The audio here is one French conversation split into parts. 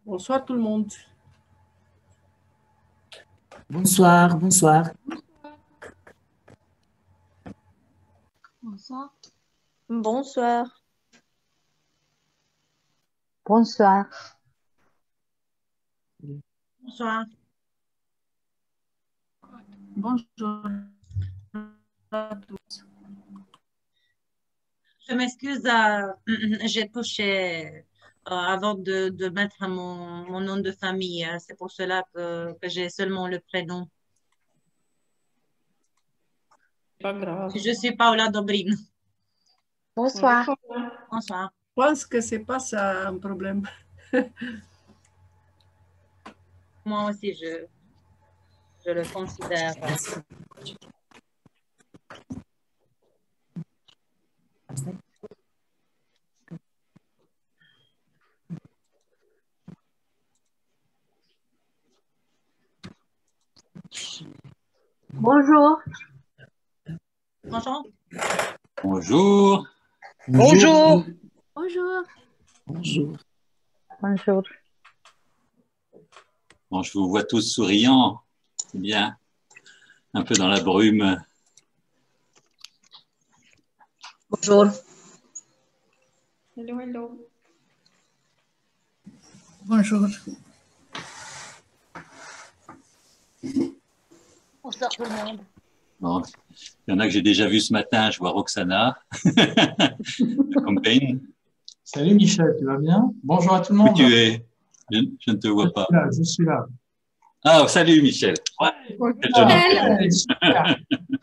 Bonsoir tout le monde. Bonsoir, bonsoir. Bonsoir. Bonsoir. Bonsoir. Bonsoir. Bonjour à tous. Je m'excuse, j'ai touché avant de mettre mon nom de famille. C'est pour cela que j'ai seulement le prénom. Pas grave. Je suis Paola Dobrin. Bonsoir. Bonsoir. Je pense que ce n'est pas ça un problème. Moi aussi, je le considère. Bonjour. Bonjour. Bonjour. Bonjour. Bonjour. Bonjour. Bonjour. Bon, je vous vois tous souriants. C'est bien. Un peu dans la brume. Bonjour. Hello, hello. Bonjour. Bonsoir tout le monde. Bon, il y en a que j'ai déjà vu ce matin. Je vois Roxana de Campaign. Salut Michel, tu vas bien? Bonjour à tout le Où monde. tu es? Je ne te vois pas. Je suis là. Ah, salut Michel. Ouais, quel jeune homme. Ouais, super.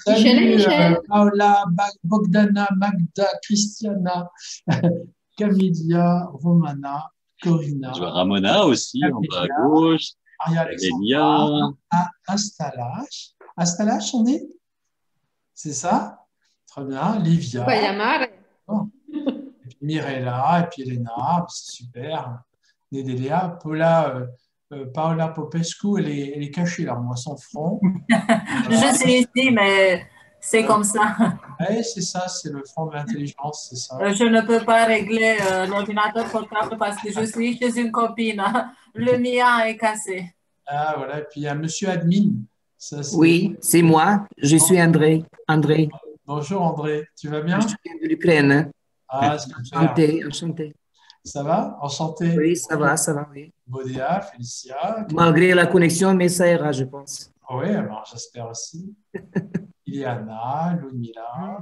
Michel et Salut Michel. Paola, Bogdana, Magda, Christiana, Camilia, Romana, Corina, Je vois Ramona aussi, en bas à gauche. Maria-Alexandra, Lélia. Astalache. Astalache, on est? C'est ça? Très bien. Livia. Puoi chiamare? Et puis Mirella, et puis Elena, c'est super. Nédélia, Paola Popescu, elle est cachée là, moi, son front. Je suis ici, mais c'est comme ça. Oui, c'est ça, c'est le front de l'intelligence, c'est ça. Je ne peux pas régler l'ordinateur portable parce que je suis chez une copine. Le mien est cassé. Ah, voilà, et puis il y a Monsieur Admin. Ça, Oui, c'est moi. Je suis André. André. Bonjour André, tu vas bien? Je viens de l'Ukraine. Ah, super. Enchanté, enchanté. Ça va? Enchanté. Oui, ça va, oui. Bodéa, Félicia. Malgré la connexion, mais ça ira, je pense. Oui, alors j'espère aussi. Iliana, Lunila,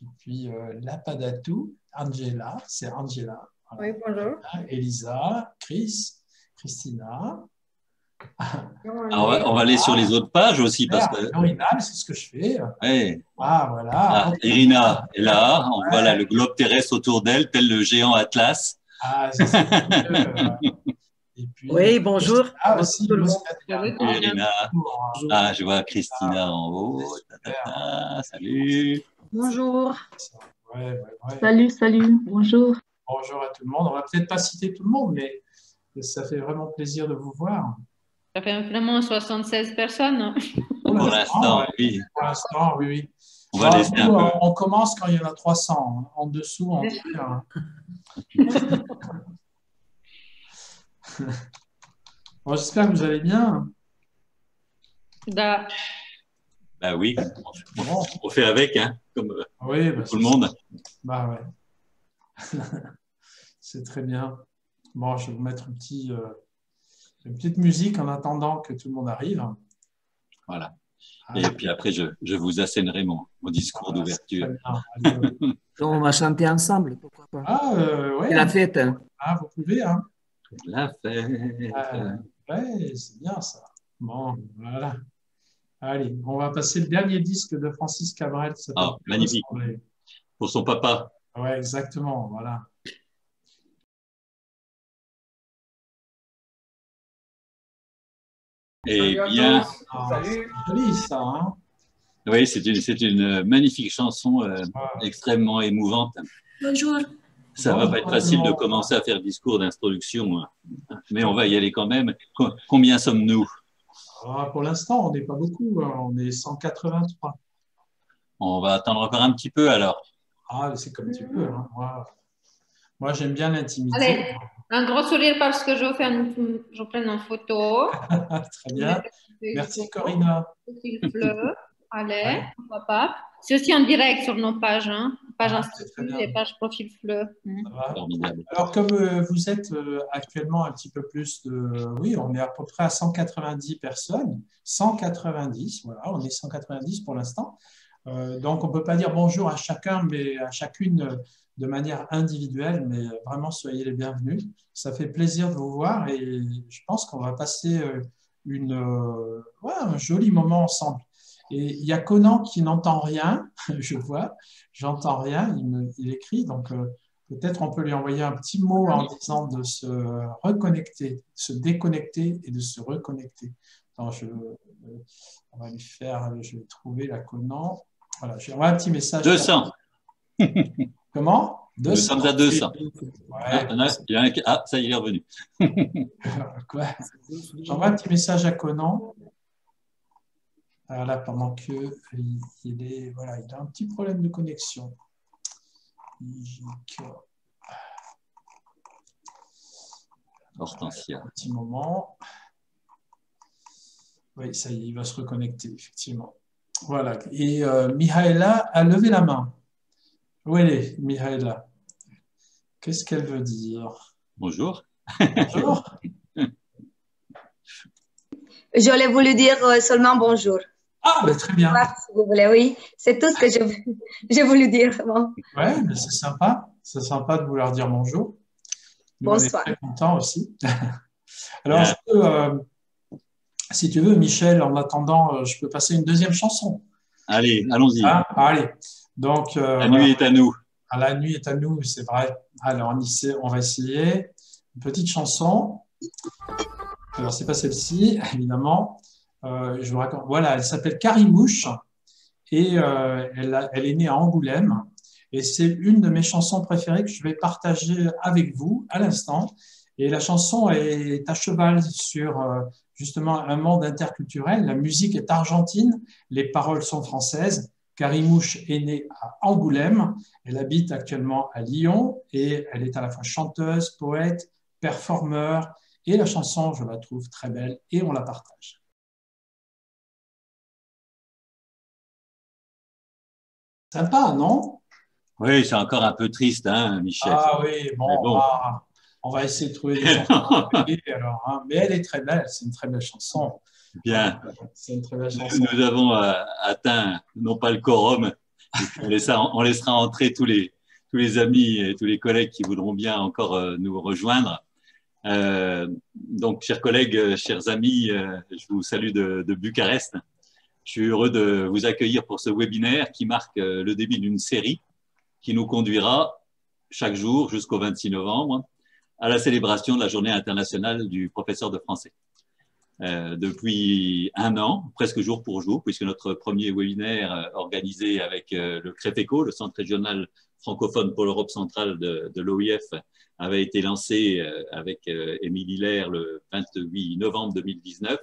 et puis Lapadatou, Angela, c'est Angela. Oui, bonjour. Elisa, Christina. Alors, on va aller sur les autres pages aussi parce que. Irina, c'est ce que je fais. Ouais. Ah, voilà. Ah, Irina est là. On voit là le globe terrestre autour d'elle, tel le géant Atlas. Ah, c'est Et puis, Oui, bonjour. Ah, aussi, Tout le monde. Salut, Irina. Ah, je vois Christina en haut. Salut. Bonjour. Ouais. Salut. Bonjour. Bonjour à tout le monde. On va peut-être pas citer tout le monde, mais ça fait vraiment plaisir de vous voir. Ça fait vraiment 76 personnes. Pour l'instant, oui. Pour l'instant, oui. On va laisser un peu. On commence quand il y en a 300. En dessous, on dit. Bon, j'espère que vous allez bien. Da. Bah oui, on fait avec, hein, comme Oui, tout le monde. Bah ouais. C'est très bien. Bon, je vais vous mettre une petite musique en attendant que tout le monde arrive. Voilà. Et puis après, je vous assènerai mon discours d'ouverture. On va chanter ensemble, pourquoi pas. Ah, ouais. C'est la fête. Ah, vous pouvez, hein. La fête. Ouais, c'est bien ça. Bon, voilà. Allez, on va passer le dernier disque de Francis Cabrel. Ah, magnifique. Pour son papa. Ouais, exactement, voilà. Eh bien, c'est joli ça, hein? Oui, c'est une magnifique chanson, extrêmement émouvante. Bonjour. Ça va pas être facile de commencer à faire discours d'introduction, hein. Mais on va y aller quand même. Combien sommes-nous? Pour l'instant, on n'est pas beaucoup, hein. On est 183. On va attendre encore un petit peu alors. Ah, c'est comme tu peux, hein. Moi j'aime bien l'intimité. Allez. Un gros sourire parce que je prends une photo. Très bien. Merci Corinna. Il pleut. Allez, Ouais. papa. C'est aussi en direct sur nos pages, hein. Page Ah, c'est très Institut bien. et page Profil Fleu. Ça va. Formidable. Alors, comme vous êtes actuellement un petit peu plus de... Oui, on est à peu près à 190 personnes. 190, voilà, on est 190 pour l'instant. Donc, on ne peut pas dire bonjour à chacun, mais à chacune de manière individuelle, mais vraiment, soyez les bienvenus. Ça fait plaisir de vous voir et je pense qu'on va passer un joli moment ensemble. Et il y a Conan qui n'entend rien, je vois, j'entends rien, il écrit, donc peut-être on peut lui envoyer un petit mot en disant de se reconnecter, se déconnecter et de se reconnecter. Attends, on va lui faire, je vais trouver la Conan. Voilà, je lui envoie un petit message. 200. Comment? Nous sommes à 200. Ouais. Ah, ça y est, il est revenu. Quoi? J'envoie un petit message à Conan. Alors là, pendant qu'il voilà, il a un petit problème de connexion. Hortensia. Un petit moment. Oui, ça y est, il va se reconnecter, effectivement. Voilà. Et Mihaela a levé la main. Où elle est, Mihaela? Qu'est-ce qu'elle veut dire? Bonjour. Bonjour. J'aurais voulu dire seulement bonjour. Ah, ben, très bien. Si vous voulez, oui. C'est tout ce que j'ai voulu dire. Bon. Ouais, mais c'est sympa. C'est sympa de vouloir dire bonjour. Nous, Bonsoir. on est très contents aussi. Alors, je peux, si tu veux, Michel, en attendant, je peux passer une deuxième chanson. Allez, allons-y. Ah, allez. Donc, La nuit est à nous. Ah, la nuit est à nous, c'est vrai. Alors, on va essayer. Une petite chanson. Alors, c'est pas celle-ci, évidemment. Je vous raconte. Voilà, elle s'appelle Carimouche et elle est née à Angoulême. Et c'est une de mes chansons préférées que je vais partager avec vous à l'instant. Et la chanson est à cheval sur justement un monde interculturel. La musique est argentine, les paroles sont françaises. Carimouche est née à Angoulême. Elle habite actuellement à Lyon et elle est à la fois chanteuse, poète, performeur. Et la chanson, je la trouve très belle et on la partage. Sympa, non? Oui, c'est encore un peu triste, hein, Michel. Ah oui, bon, bon. On va essayer de trouver des chansons. Alors, hein. Mais elle est très belle, c'est une très belle chanson. Bien. C'est une très belle chanson. Nous avons atteint, non pas le quorum, on laissera entrer tous les amis et tous les collègues qui voudront bien encore nous rejoindre. Donc, chers collègues, chers amis, je vous salue de Bucarest. Je suis heureux de vous accueillir pour ce webinaire qui marque le début d'une série qui nous conduira chaque jour jusqu'au 26 novembre à la célébration de la Journée internationale du professeur de français. Depuis un an, presque jour pour jour, puisque notre premier webinaire organisé avec le CREFECO, le Centre régional francophone pour l'Europe centrale de l'OIF, avait été lancé avec Émilie Hilaire le 28 novembre 2019,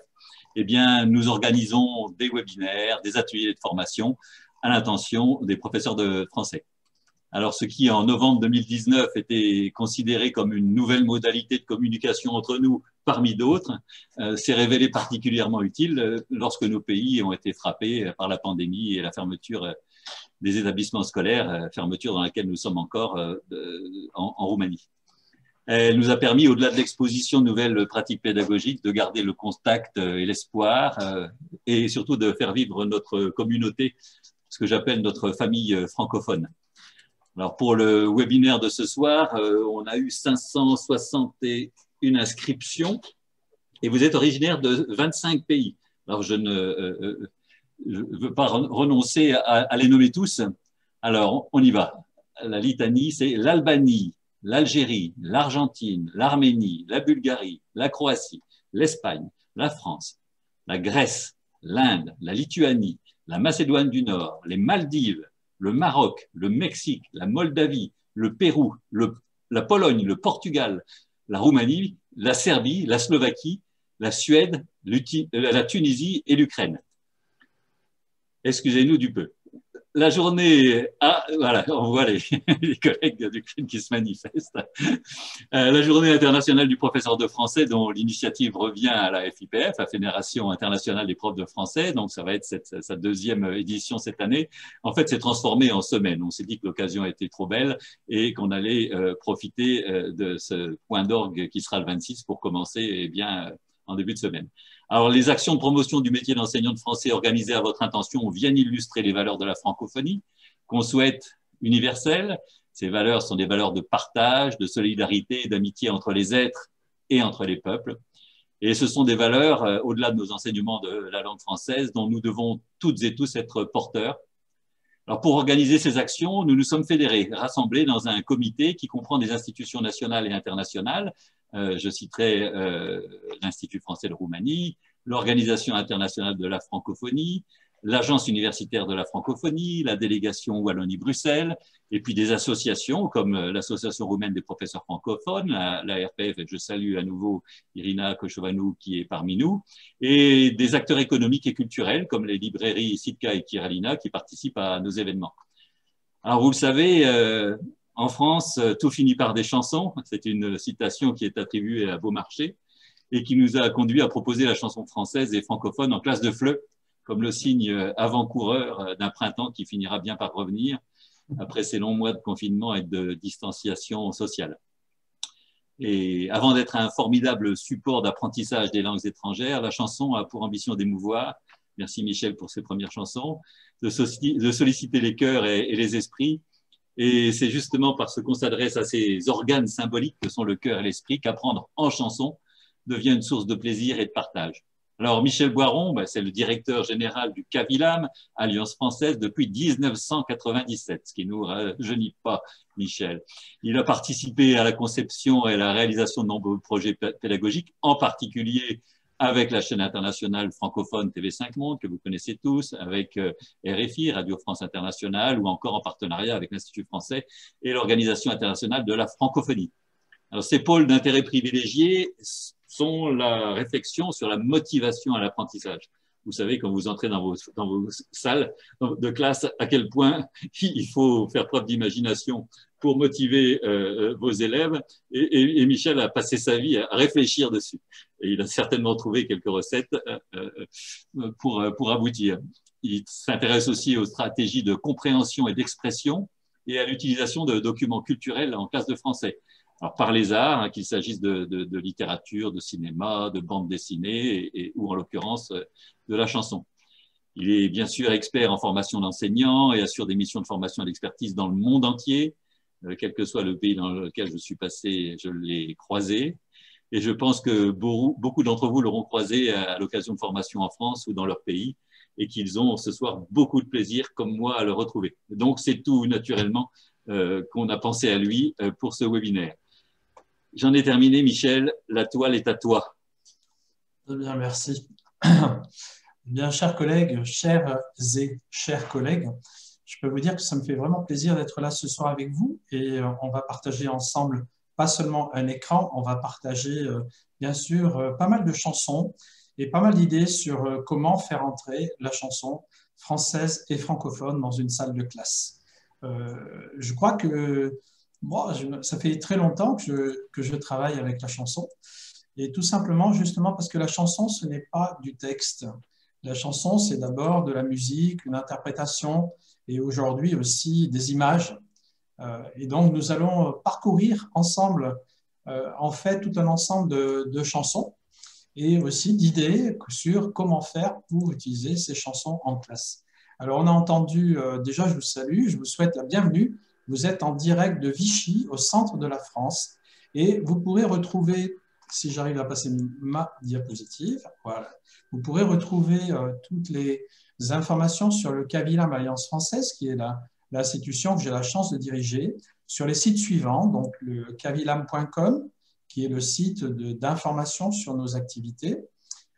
eh bien, nous organisons des webinaires, des ateliers de formation à l'intention des professeurs de français. Alors, ce qui, en novembre 2019, était considéré comme une nouvelle modalité de communication entre nous, parmi d'autres, s'est révélé particulièrement utile lorsque nos pays ont été frappés par la pandémie et la fermeture des établissements scolaires, fermeture dans laquelle nous sommes encore en Roumanie. Elle nous a permis, au-delà de l'exposition de nouvelles pratiques pédagogiques, de garder le contact et l'espoir et surtout de faire vivre notre communauté, ce que j'appelle notre famille francophone. Alors pour le webinaire de ce soir, on a eu 561 inscriptions et vous êtes originaire de 25 pays. Alors je ne veux pas renoncer à les nommer tous. Alors on y va. La litanie, c'est l'Albanie, l'Algérie, l'Argentine, l'Arménie, la Bulgarie, la Croatie, l'Espagne, la France, la Grèce, l'Inde, la Lituanie, la Macédoine du Nord, les Maldives, le Maroc, le Mexique, la Moldavie, le Pérou, la Pologne, le Portugal, la Roumanie, la Serbie, la Slovaquie, la Suède, la Tunisie et l'Ukraine. Excusez-nous du peu. la journée, voilà, on voit les, les collègues d'Ukraine qui se manifestent. La journée internationale du professeur de français, dont l'initiative revient à la FIPF, la Fédération internationale des profs de français, donc ça va être sa deuxième édition cette année. En fait, c'est transformé en semaine. On s'est dit que l'occasion était trop belle et qu'on allait profiter de ce point d'orgue qui sera le 26 pour commencer eh bien, en début de semaine. Alors, les actions de promotion du métier d'enseignant de français organisées à votre intention viennent illustrer les valeurs de la francophonie qu'on souhaite universelles. Ces valeurs sont des valeurs de partage, de solidarité et d'amitié entre les êtres et entre les peuples. Et ce sont des valeurs, au-delà de nos enseignements de la langue française, dont nous devons toutes et tous être porteurs. Alors, pour organiser ces actions, nous nous sommes fédérés, rassemblés dans un comité qui comprend des institutions nationales et internationales. Je citerai l'Institut français de Roumanie, l'Organisation internationale de la francophonie, l'Agence universitaire de la francophonie, la délégation Wallonie-Bruxelles, et puis des associations comme l'Association roumaine des professeurs francophones, la RPF, et je salue à nouveau Irina Kochovanou qui est parmi nous, et des acteurs économiques et culturels comme les librairies Sitka et Kiralina qui participent à nos événements. Alors vous le savez, en France, tout finit par des chansons. C'est une citation qui est attribuée à Beaumarchais et qui nous a conduit à proposer la chanson française et francophone en classe de FLE, comme le signe avant-coureur d'un printemps qui finira bien par revenir après ces longs mois de confinement et de distanciation sociale. Et avant d'être un formidable support d'apprentissage des langues étrangères, la chanson a pour ambition d'émouvoir, merci Michel pour ces premières chansons, de solliciter les cœurs et les esprits. Et c'est justement parce qu'on s'adresse à ces organes symboliques que sont le cœur et l'esprit qu'apprendre en chanson devient une source de plaisir et de partage. Alors, Michel Boiron, c'est le directeur général du CAVILAM, Alliance française, depuis 1997, ce qui ne nous rajeunit pas, Michel. Il a participé à la conception et à la réalisation de nombreux projets pédagogiques, en particulier avec la chaîne internationale francophone TV5 Monde, que vous connaissez tous, avec RFI, Radio France Internationale, ou encore en partenariat avec l'Institut français et l'Organisation internationale de la francophonie. Alors, ces pôles d'intérêt privilégiés sont la réflexion sur la motivation à l'apprentissage. Vous savez, quand vous entrez dans vos salles de classe, à quel point il faut faire preuve d'imagination pour motiver vos élèves. Et Michel a passé sa vie à réfléchir dessus. Et il a certainement trouvé quelques recettes pour aboutir. Il s'intéresse aussi aux stratégies de compréhension et d'expression et à l'utilisation de documents culturels en classe de français. Alors, par les arts, qu'il s'agisse de littérature, de cinéma, de bande dessinée ou en l'occurrence de la chanson. Il est bien sûr expert en formation d'enseignants et assure des missions de formation et d'expertise dans le monde entier. Quel que soit le pays dans lequel je suis passé, je l'ai croisé. Et je pense que beaucoup d'entre vous l'auront croisé à l'occasion de formation en France ou dans leur pays et qu'ils ont ce soir beaucoup de plaisir, comme moi, à le retrouver. Donc, c'est tout naturellement qu'on a pensé à lui pour ce webinaire. J'en ai terminé, Michel. La toile est à toi. Très bien, merci. Bien, chers collègues, chers collègues, je peux vous dire que ça me fait vraiment plaisir d'être là ce soir avec vous et on va partager ensemble pas seulement un écran, on va partager bien sûr pas mal de chansons et pas mal d'idées sur comment faire entrer la chanson française et francophone dans une salle de classe. Je crois que moi, ça fait très longtemps que je travaille avec la chanson et tout simplement justement parce que la chanson, ce n'est pas du texte. La chanson, c'est d'abord de la musique, une interprétation et aujourd'hui aussi des images. Et donc, nous allons parcourir ensemble, en fait, tout un ensemble de chansons et aussi d'idées sur comment faire pour utiliser ces chansons en classe. Alors, on a entendu, déjà, je vous salue, je vous souhaite la bienvenue. Vous êtes en direct de Vichy, au centre de la France, et vous pourrez retrouver, si j'arrive à passer ma diapositive, voilà, vous pourrez retrouver toutes les informations sur le CAVILAM Alliance française, qui est l'institution que j'ai la chance de diriger, sur les sites suivants, donc le cavilam.com, qui est le site d'information sur nos activités.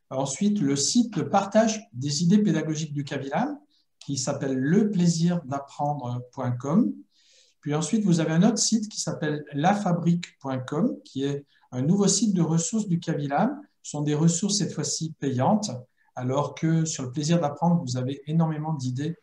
Ensuite, le site de partage des idées pédagogiques du CAVILAM, qui s'appelle leplaisirdapprendre.com. Puis ensuite, vous avez un autre site qui s'appelle lafabrique.com, qui est un nouveau site de ressources du CAVILAM. Ce sont des ressources cette fois-ci payantes, alors que sur le plaisir d'apprendre, vous avez énormément d'idées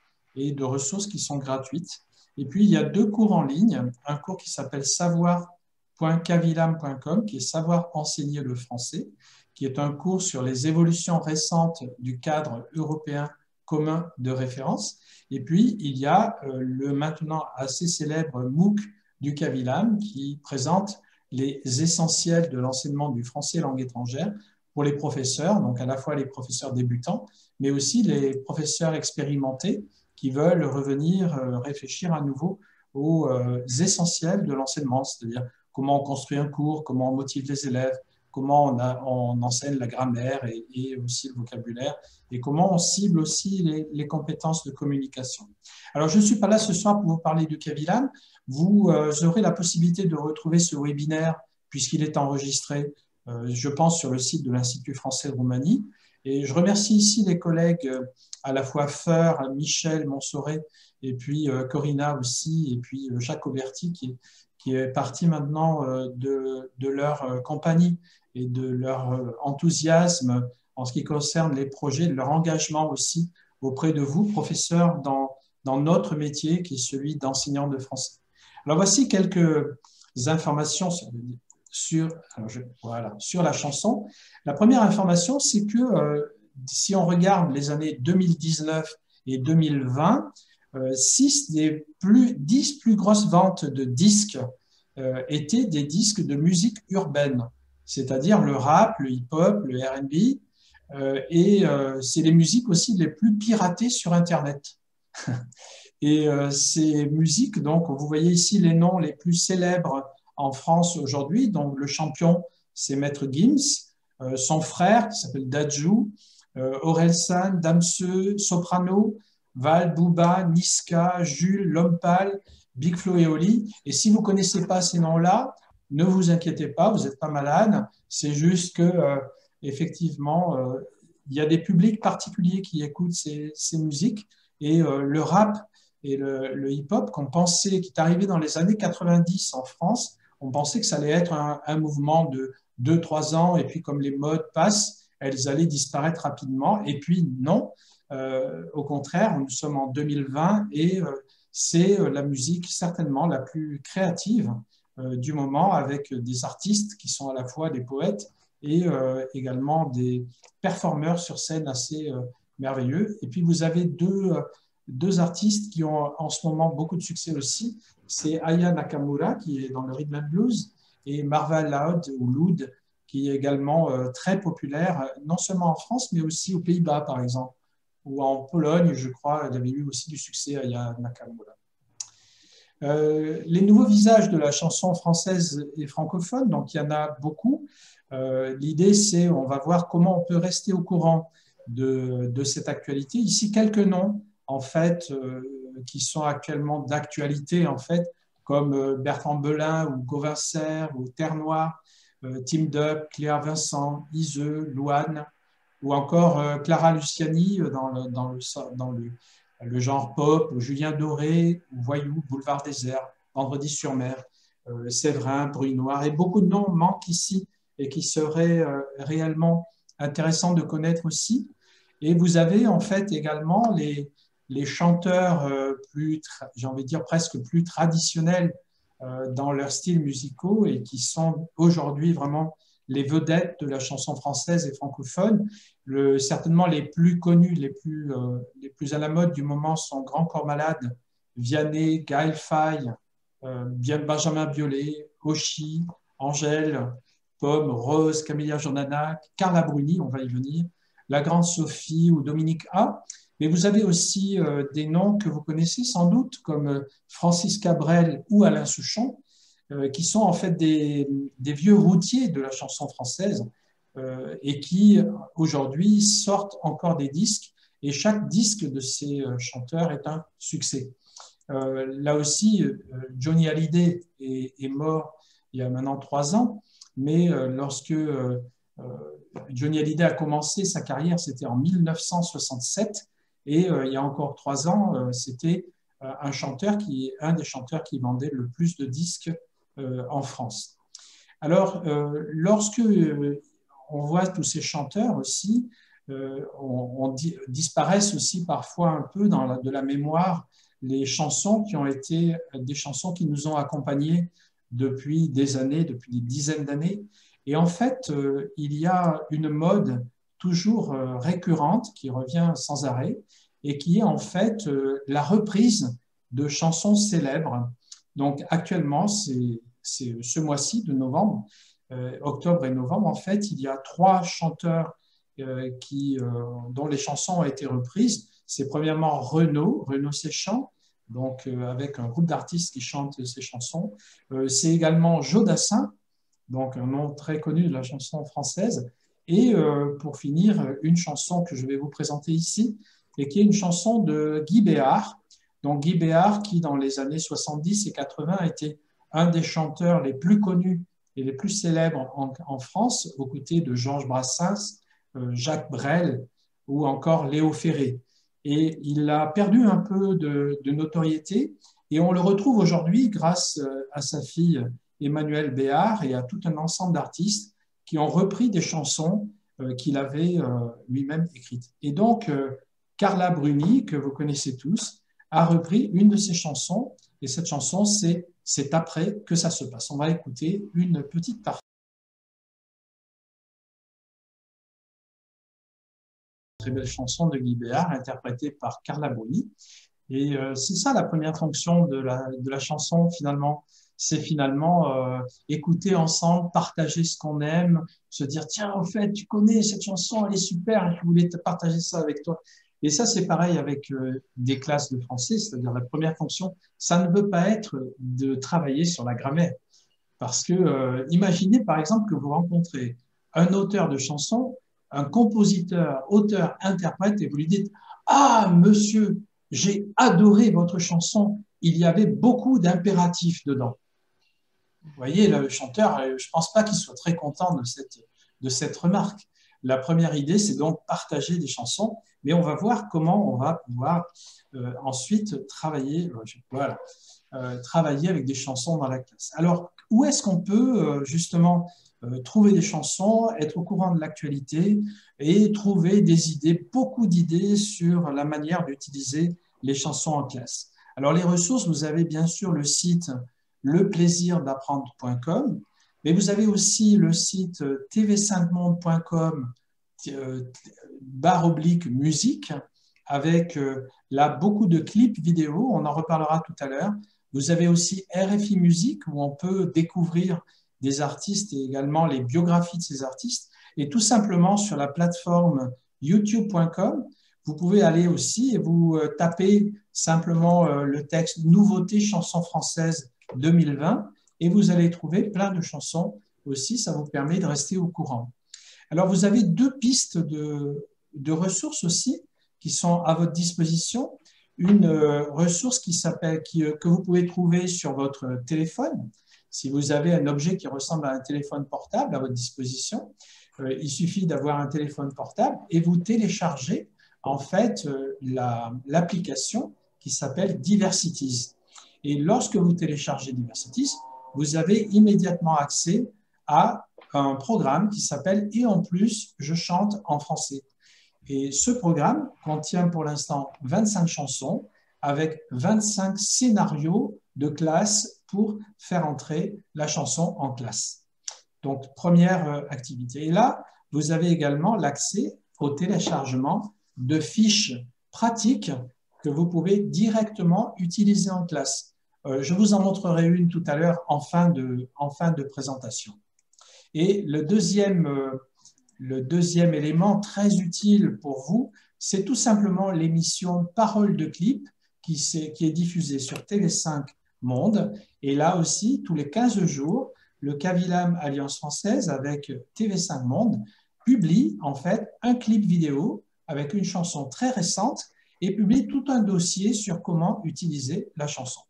et de ressources qui sont gratuites. Et puis, il y a 2 cours en ligne, un cours qui s'appelle savoir.cavilam.com, qui est Savoir enseigner le français, qui est un cours sur les évolutions récentes du cadre européen commun de référence. Et puis, il y a le maintenant assez célèbre MOOC du Cavilam qui présente les essentiels de l'enseignement du français langue étrangère pour les professeurs, donc à la fois les professeurs débutants, mais aussi les professeurs expérimentés qui veulent revenir réfléchir à nouveau aux essentiels de l'enseignement, c'est-à-dire comment on construit un cours, comment on motive les élèves, comment on enseigne la grammaire et aussi le vocabulaire, et comment on cible aussi les compétences de communication. Alors, je ne suis pas là ce soir pour vous parler de Cavilam. Vous aurez la possibilité de retrouver ce webinaire, puisqu'il est enregistré, je pense, sur le site de l'Institut français de Roumanie. Et je remercie ici les collègues, à la fois Feur, Michel Monsoret, et puis Corinna aussi, et puis Jacques Auberti, qui est parti maintenant de leur compagnie et de leur enthousiasme en ce qui concerne les projets, de leur engagement aussi auprès de vous, professeurs, dans notre métier qui est celui d'enseignant de français. Alors voici quelques informations sur la chanson. La première information, c'est que si on regarde les années 2019 et 2020, 10 plus grosses ventes de disques étaient des disques de musique urbaine, c'est-à-dire le rap, le hip-hop, le R&B, et c'est les musiques aussi les plus piratées sur Internet. Et ces musiques, donc, vous voyez ici les noms les plus célèbres en France aujourd'hui. Donc, le champion, c'est Maître Gims, son frère, qui s'appelle Dadju, Orelsan, Damseux, Soprano, Val, Booba, Niska, Jules, Lompal, Big Flo et Oli. Et si vous ne connaissez pas ces noms-là, ne vous inquiétez pas, vous n'êtes pas malade. C'est juste que, effectivement, il y a des publics particuliers qui écoutent ces musiques. Et le rap et le hip-hop, qu'on pensait, qui est arrivé dans les années 90 en France, on pensait que ça allait être un mouvement de 2-3 ans, et puis comme les modes passent, elles allaient disparaître rapidement. Et puis non, au contraire, nous sommes en 2020 et c'est la musique certainement la plus créative du moment, avec des artistes qui sont à la fois des poètes et également des performeurs sur scène assez merveilleux. Et puis vous avez deux artistes qui ont en ce moment beaucoup de succès aussi. C'est Aya Nakamura qui est dans le rhythm and blues et Marva Loud ou Loud qui est également très populaire, non seulement en France mais aussi aux Pays-Bas par exemple, ou en Pologne, je crois, il y avait eu aussi du succès Aya Nakamura. Les nouveaux visages de la chanson française et francophone, donc il y en a beaucoup. L'idée c'est, on va voir comment on peut rester au courant de cette actualité. Ici, quelques noms, en fait, qui sont actuellement d'actualité, en fait, comme Bertrand Belin ou Gauvincer ou Terre Noire, Team Dup, Claire Vincent, Iseux, Louane, ou encore Clara Luciani dans le genre pop, Julien Doré, Voyou, Boulevard Désert, Vendredi sur Mer, Séverin, Bruit Noir, et beaucoup de noms manquent ici et qui seraient réellement intéressants de connaître aussi. Et vous avez en fait également les chanteurs j'ai envie de dire presque plus traditionnels dans leurs styles musicaux et qui sont aujourd'hui vraiment les vedettes de la chanson française et francophone. Certainement les plus connus, les plus à la mode du moment sont Grand Corps Malade, Vianney, Gaël Faye, Benjamin Biolay, Ochi, Angèle, Pomme, Rose, Camélia Jordana, Carla Bruni, on va y venir, La Grande Sophie ou Dominique A. Mais vous avez aussi des noms que vous connaissez sans doute, comme Francis Cabrel ou Alain Souchon, qui sont en fait des vieux routiers de la chanson française et qui aujourd'hui sortent encore des disques. Et chaque disque de ces chanteurs est un succès. Là aussi, Johnny Hallyday est mort il y a maintenant 3 ans, mais lorsque Johnny Hallyday a commencé sa carrière, c'était en 1967, et il y a encore 3 ans, c'était un des chanteurs qui vendait le plus de disques en France. Alors, lorsque on voit tous ces chanteurs aussi, disparaissent aussi parfois un peu de la mémoire les chansons qui ont été des chansons qui nous ont accompagnés depuis des années, depuis des dizaines d'années. Et en fait, il y a une mode toujours récurrente qui revient sans arrêt et qui est en fait la reprise de chansons célèbres. Donc actuellement, c'est ce mois-ci de novembre, octobre et novembre, en fait, il y a 3 chanteurs dont les chansons ont été reprises. C'est premièrement Renaud Séchant, donc avec un groupe d'artistes qui chantent ces chansons. C'est également Jodassin, donc un nom très connu de la chanson française. Et pour finir, une chanson que je vais vous présenter ici, et qui est une chanson de Guy Béart. Donc Guy Béart, qui dans les années 70 et 80 était un des chanteurs les plus connus et les plus célèbres en France, aux côtés de Georges Brassens, Jacques Brel ou encore Léo Ferré. Et il a perdu un peu de notoriété et on le retrouve aujourd'hui grâce à sa fille Emmanuelle Béart et à tout un ensemble d'artistes qui ont repris des chansons qu'il avait lui-même écrites. Et donc, Carla Bruni, que vous connaissez tous, a repris une de ses chansons et cette chanson, c'est « C'est après que ça se passe ». On va écouter une petite partie. Très belle chanson de Guy Béart, interprétée par Carla Bruni. Et c'est ça la première fonction de la chanson, finalement. C'est finalement écouter ensemble, partager ce qu'on aime, se dire, tiens, en fait, tu connais cette chanson, elle est super, je voulais te partager ça avec toi. Et ça, c'est pareil avec des classes de français, c'est-à-dire la première fonction, ça ne veut pas être de travailler sur la grammaire. Parce que imaginez par exemple que vous rencontrez un auteur de chansons, un compositeur, auteur, interprète, et vous lui dites « Ah, monsieur, j'ai adoré votre chanson, il y avait beaucoup d'impératifs dedans. » Vous voyez, le chanteur, je ne pense pas qu'il soit très content de cette remarque. La première idée, c'est donc partager des chansons, mais on va voir comment on va pouvoir ensuite travailler, travailler avec des chansons dans la classe. Alors, où est-ce qu'on peut justement trouver des chansons, être au courant de l'actualité et trouver des idées, beaucoup d'idées sur la manière d'utiliser les chansons en classe? Alors, les ressources, vous avez bien sûr le site leplaisirdapprendre.com, mais vous avez aussi le site tv5monde.com /musique avec là beaucoup de clips vidéo, on en reparlera tout à l'heure. Vous avez aussi RFI Musique où on peut découvrir des artistes et également les biographies de ces artistes. Et tout simplement sur la plateforme youtube.com, vous pouvez aller aussi et vous tapez simplement le texte « Nouveautés chansons françaises 2020 » et vous allez trouver plein de chansons aussi, ça vous permet de rester au courant. Alors vous avez 2 pistes de ressources aussi qui sont à votre disposition. Une ressource que vous pouvez trouver sur votre téléphone. Si vous avez un objet qui ressemble à un téléphone portable à votre disposition, il suffit d'avoir un téléphone portable et vous téléchargez en fait l'application qui s'appelle Diversities. Et lorsque vous téléchargez Diversities, vous avez immédiatement accès à un programme qui s'appelle « Et en plus, je chante en français ». Et ce programme contient pour l'instant 25 chansons avec 25 scénarios de classe pour faire entrer la chanson en classe. Donc, première activité. Et là, vous avez également l'accès au téléchargement de fiches pratiques que vous pouvez directement utiliser en classe. Je vous en montrerai une tout à l'heure en fin de présentation. Et le deuxième élément très utile pour vous, c'est tout simplement l'émission Parole de clip qui est diffusée sur TV5 Monde. Et là aussi, tous les 15 jours, le Cavilam Alliance Française avec TV5 Monde publie en fait un clip vidéo avec une chanson très récente et publie tout un dossier sur comment utiliser la chanson.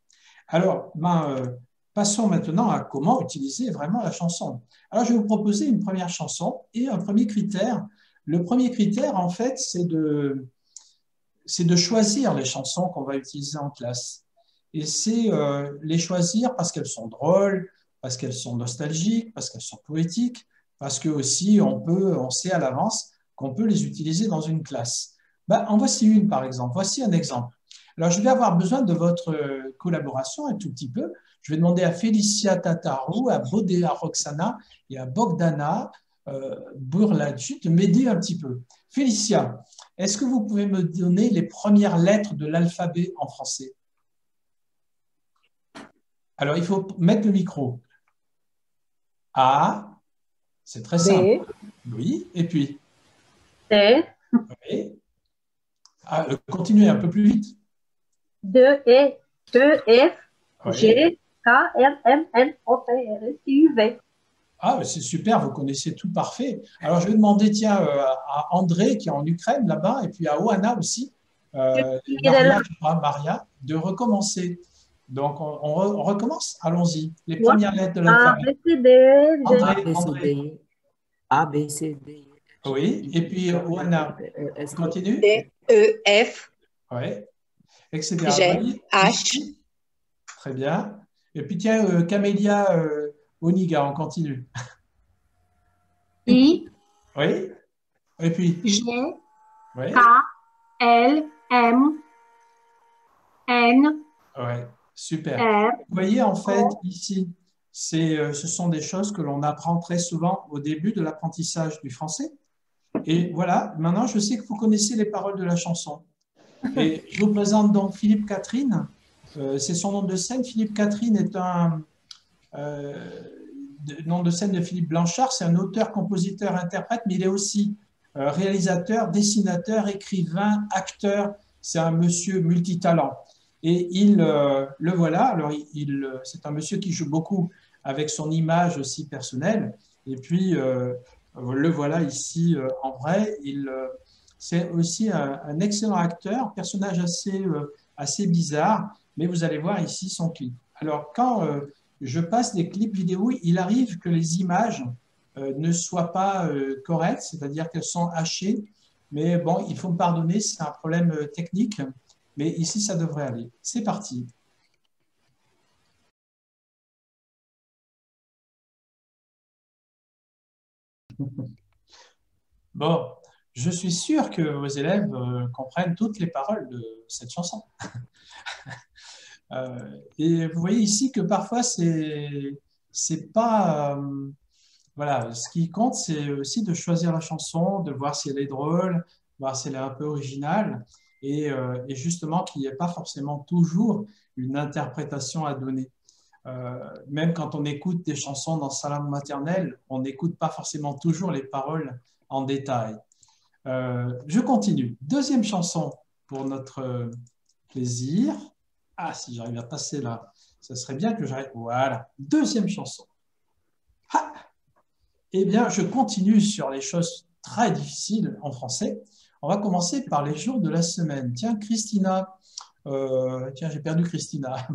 Alors, passons maintenant à comment utiliser vraiment la chanson. Alors, je vais vous proposer une première chanson et un premier critère. Le premier critère, en fait, c'est de choisir les chansons qu'on va utiliser en classe. Et c'est les choisir parce qu'elles sont drôles, parce qu'elles sont nostalgiques, parce qu'elles sont poétiques, parce que aussi on sait à l'avance qu'on peut les utiliser dans une classe. Ben, en voici une, par exemple. Voici un exemple. Alors, je vais avoir besoin de votre collaboration un tout petit peu. Je vais demander à Félicia Tatarou, à Bodea Roxana et à Bogdana Burladji de m'aider un petit peu. Félicia, est-ce que vous pouvez me donner les premières lettres de l'alphabet en français? Alors, il faut mettre le micro. A, c'est très simple. Oui, et puis? T, Oui. Ah, continuez un peu plus vite. 2, E, 2, F, Oui. G, K, R, M, N, O, P, R, S, T, U, V. Ah, c'est super, vous connaissez tout parfait. Alors, je vais demander, tiens, à André, qui est en Ukraine, là-bas, et puis à Oana aussi, Maria, de recommencer. Donc, on recommence. Allons-y. Les premières lettres de A, l'alphabet. B, C, D, G. A, B, C, D, A, B, C, D. Oui, et puis Oana, continue. D, E, F, Oui, etc. G, Vous voyez, H. ici. Très bien. Et puis, tiens, Camélia Oniga, on continue. I, Oui. Et puis, G, oui. K, L, M, N, Ouais, super. R, Vous voyez, en fait, ici, ce sont des choses que l'on apprend très souvent au début de l'apprentissage du français. Et voilà, maintenant, je sais que vous connaissez les paroles de la chanson. Et je vous présente donc Philippe Catherine. C'est son nom de scène. Philippe Catherine est un nom de scène de Philippe Blanchard. C'est un auteur, compositeur, interprète, mais il est aussi réalisateur, dessinateur, écrivain, acteur. C'est un monsieur multitalent. Et le voilà. Alors, c'est un monsieur qui joue beaucoup avec son image aussi personnelle. Et puis, le voilà ici en vrai. C'est aussi un excellent acteur, personnage assez bizarre, mais vous allez voir ici son clip. Alors, quand je passe des clips vidéo, il arrive que les images ne soient pas correctes, c'est-à-dire qu'elles sont hachées. Mais bon, il faut me pardonner, c'est un problème technique. Mais ici, ça devrait aller. C'est parti. Bon, je suis sûr que vos élèves comprennent toutes les paroles de cette chanson. Et vous voyez ici que parfois, c'est pas... voilà, ce qui compte, c'est aussi de choisir la chanson, de voir si elle est drôle, voir si elle est un peu originale, et justement qu'il n'y ait pas forcément toujours une interprétation à donner. Même quand on écoute des chansons dans sa langue maternelle, on n'écoute pas forcément toujours les paroles en détail. Je continue. Deuxième chanson pour notre plaisir. Ah, si j'arrive à passer là, ça serait bien que j'arrive. Voilà, deuxième chanson. Ah, eh bien, je continue sur les choses très difficiles en français. On va commencer par les jours de la semaine. Tiens, Christina, tiens, j'ai perdu Christina.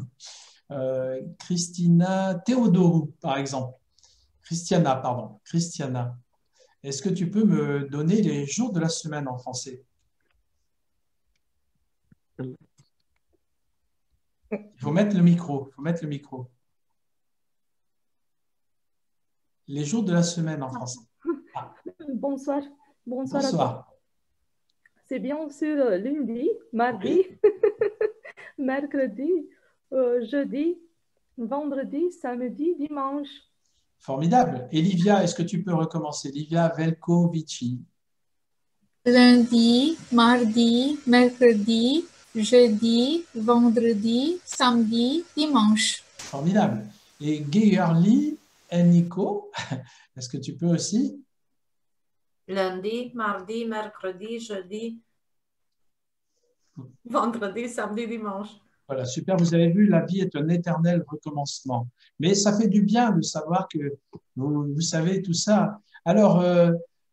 Christina Théodorou, par exemple. Christiana, pardon. Christiana. Est-ce que tu peux me donner les jours de la semaine en français? Il faut mettre le micro. Il faut mettre le micro. Les jours de la semaine en français. Ah. Bonsoir. Bonsoir. Bonsoir. C'est bien sûr lundi, mardi, mercredi, jeudi, vendredi, samedi, dimanche. Formidable. Et Livia, est-ce que tu peux recommencer? Livia Velkovici. Lundi, mardi, mercredi, jeudi, vendredi, samedi, dimanche. Formidable. Et Georli Eniko, est-ce que tu peux aussi? Lundi, mardi, mercredi, jeudi, vendredi, samedi, dimanche. Voilà, super. Vous avez vu, la vie est un éternel recommencement. Mais ça fait du bien de savoir que vous savez tout ça. Alors,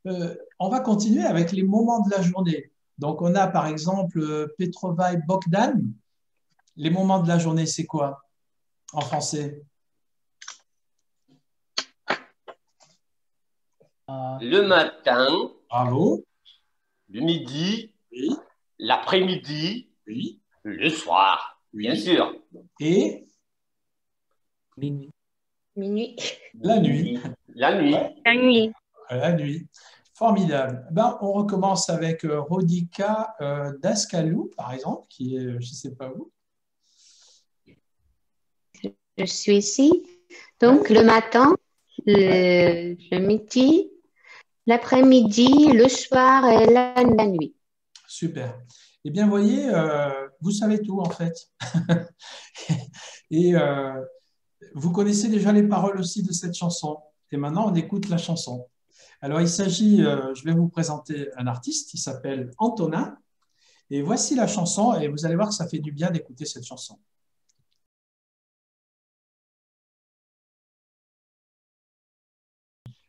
on va continuer avec les moments de la journée. Donc, on a par exemple Petrova et Bogdan. Les moments de la journée, c'est quoi en français? Le matin, bravo. Le midi, oui. L'après-midi, oui. Le soir, oui. Bien sûr. Et Minuit. La nuit. La nuit. La nuit. La nuit. Formidable. Ben, on recommence avec Rodika Daskalou, par exemple, qui est, je ne sais pas où. Je suis ici. Donc, le matin, le midi, l'après-midi, le soir et la nuit. Super. Eh bien, vous voyez, vous savez tout, en fait. Et vous connaissez déjà les paroles aussi de cette chanson. Et maintenant, on écoute la chanson. Alors, il s'agit, je vais vous présenter un artiste, il s'appelle Antonin. Et voici la chanson, et vous allez voir que ça fait du bien d'écouter cette chanson.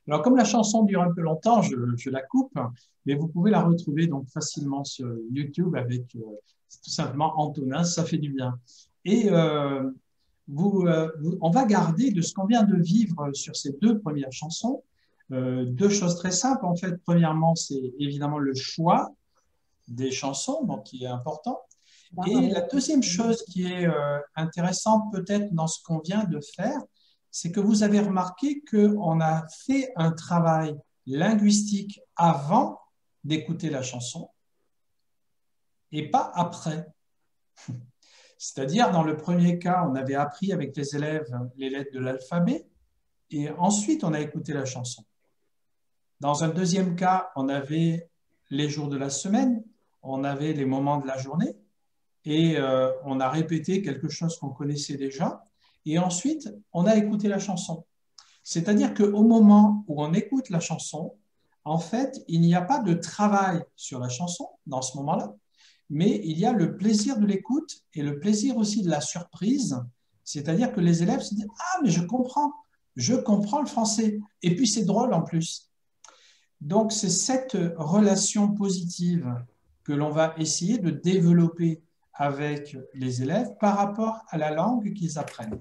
Alors, comme la chanson dure un peu longtemps, je la coupe, mais vous pouvez la retrouver donc facilement sur YouTube avec tout simplement Antonin, ça fait du bien. Et on va garder de ce qu'on vient de vivre sur ces deux premières chansons, deux choses très simples. En fait, premièrement, c'est évidemment le choix des chansons, donc qui est important. Et la deuxième chose qui est intéressante peut-être dans ce qu'on vient de faire, c'est que vous avez remarqué qu'on a fait un travail linguistique avant d'écouter la chanson et pas après. C'est-à-dire, dans le premier cas, on avait appris avec les élèves les lettres de l'alphabet et ensuite on a écouté la chanson. Dans un deuxième cas, on avait les jours de la semaine, on avait les moments de la journée et on a répété quelque chose qu'on connaissait déjà. Et ensuite, on a écouté la chanson. C'est-à-dire qu'au moment où on écoute la chanson, en fait, il n'y a pas de travail sur la chanson dans ce moment-là, mais il y a le plaisir de l'écoute et le plaisir aussi de la surprise. C'est-à-dire que les élèves se disent « Ah, mais je comprends le français. » Et puis, c'est drôle en plus. Donc, c'est cette relation positive que l'on va essayer de développer avec les élèves par rapport à la langue qu'ils apprennent.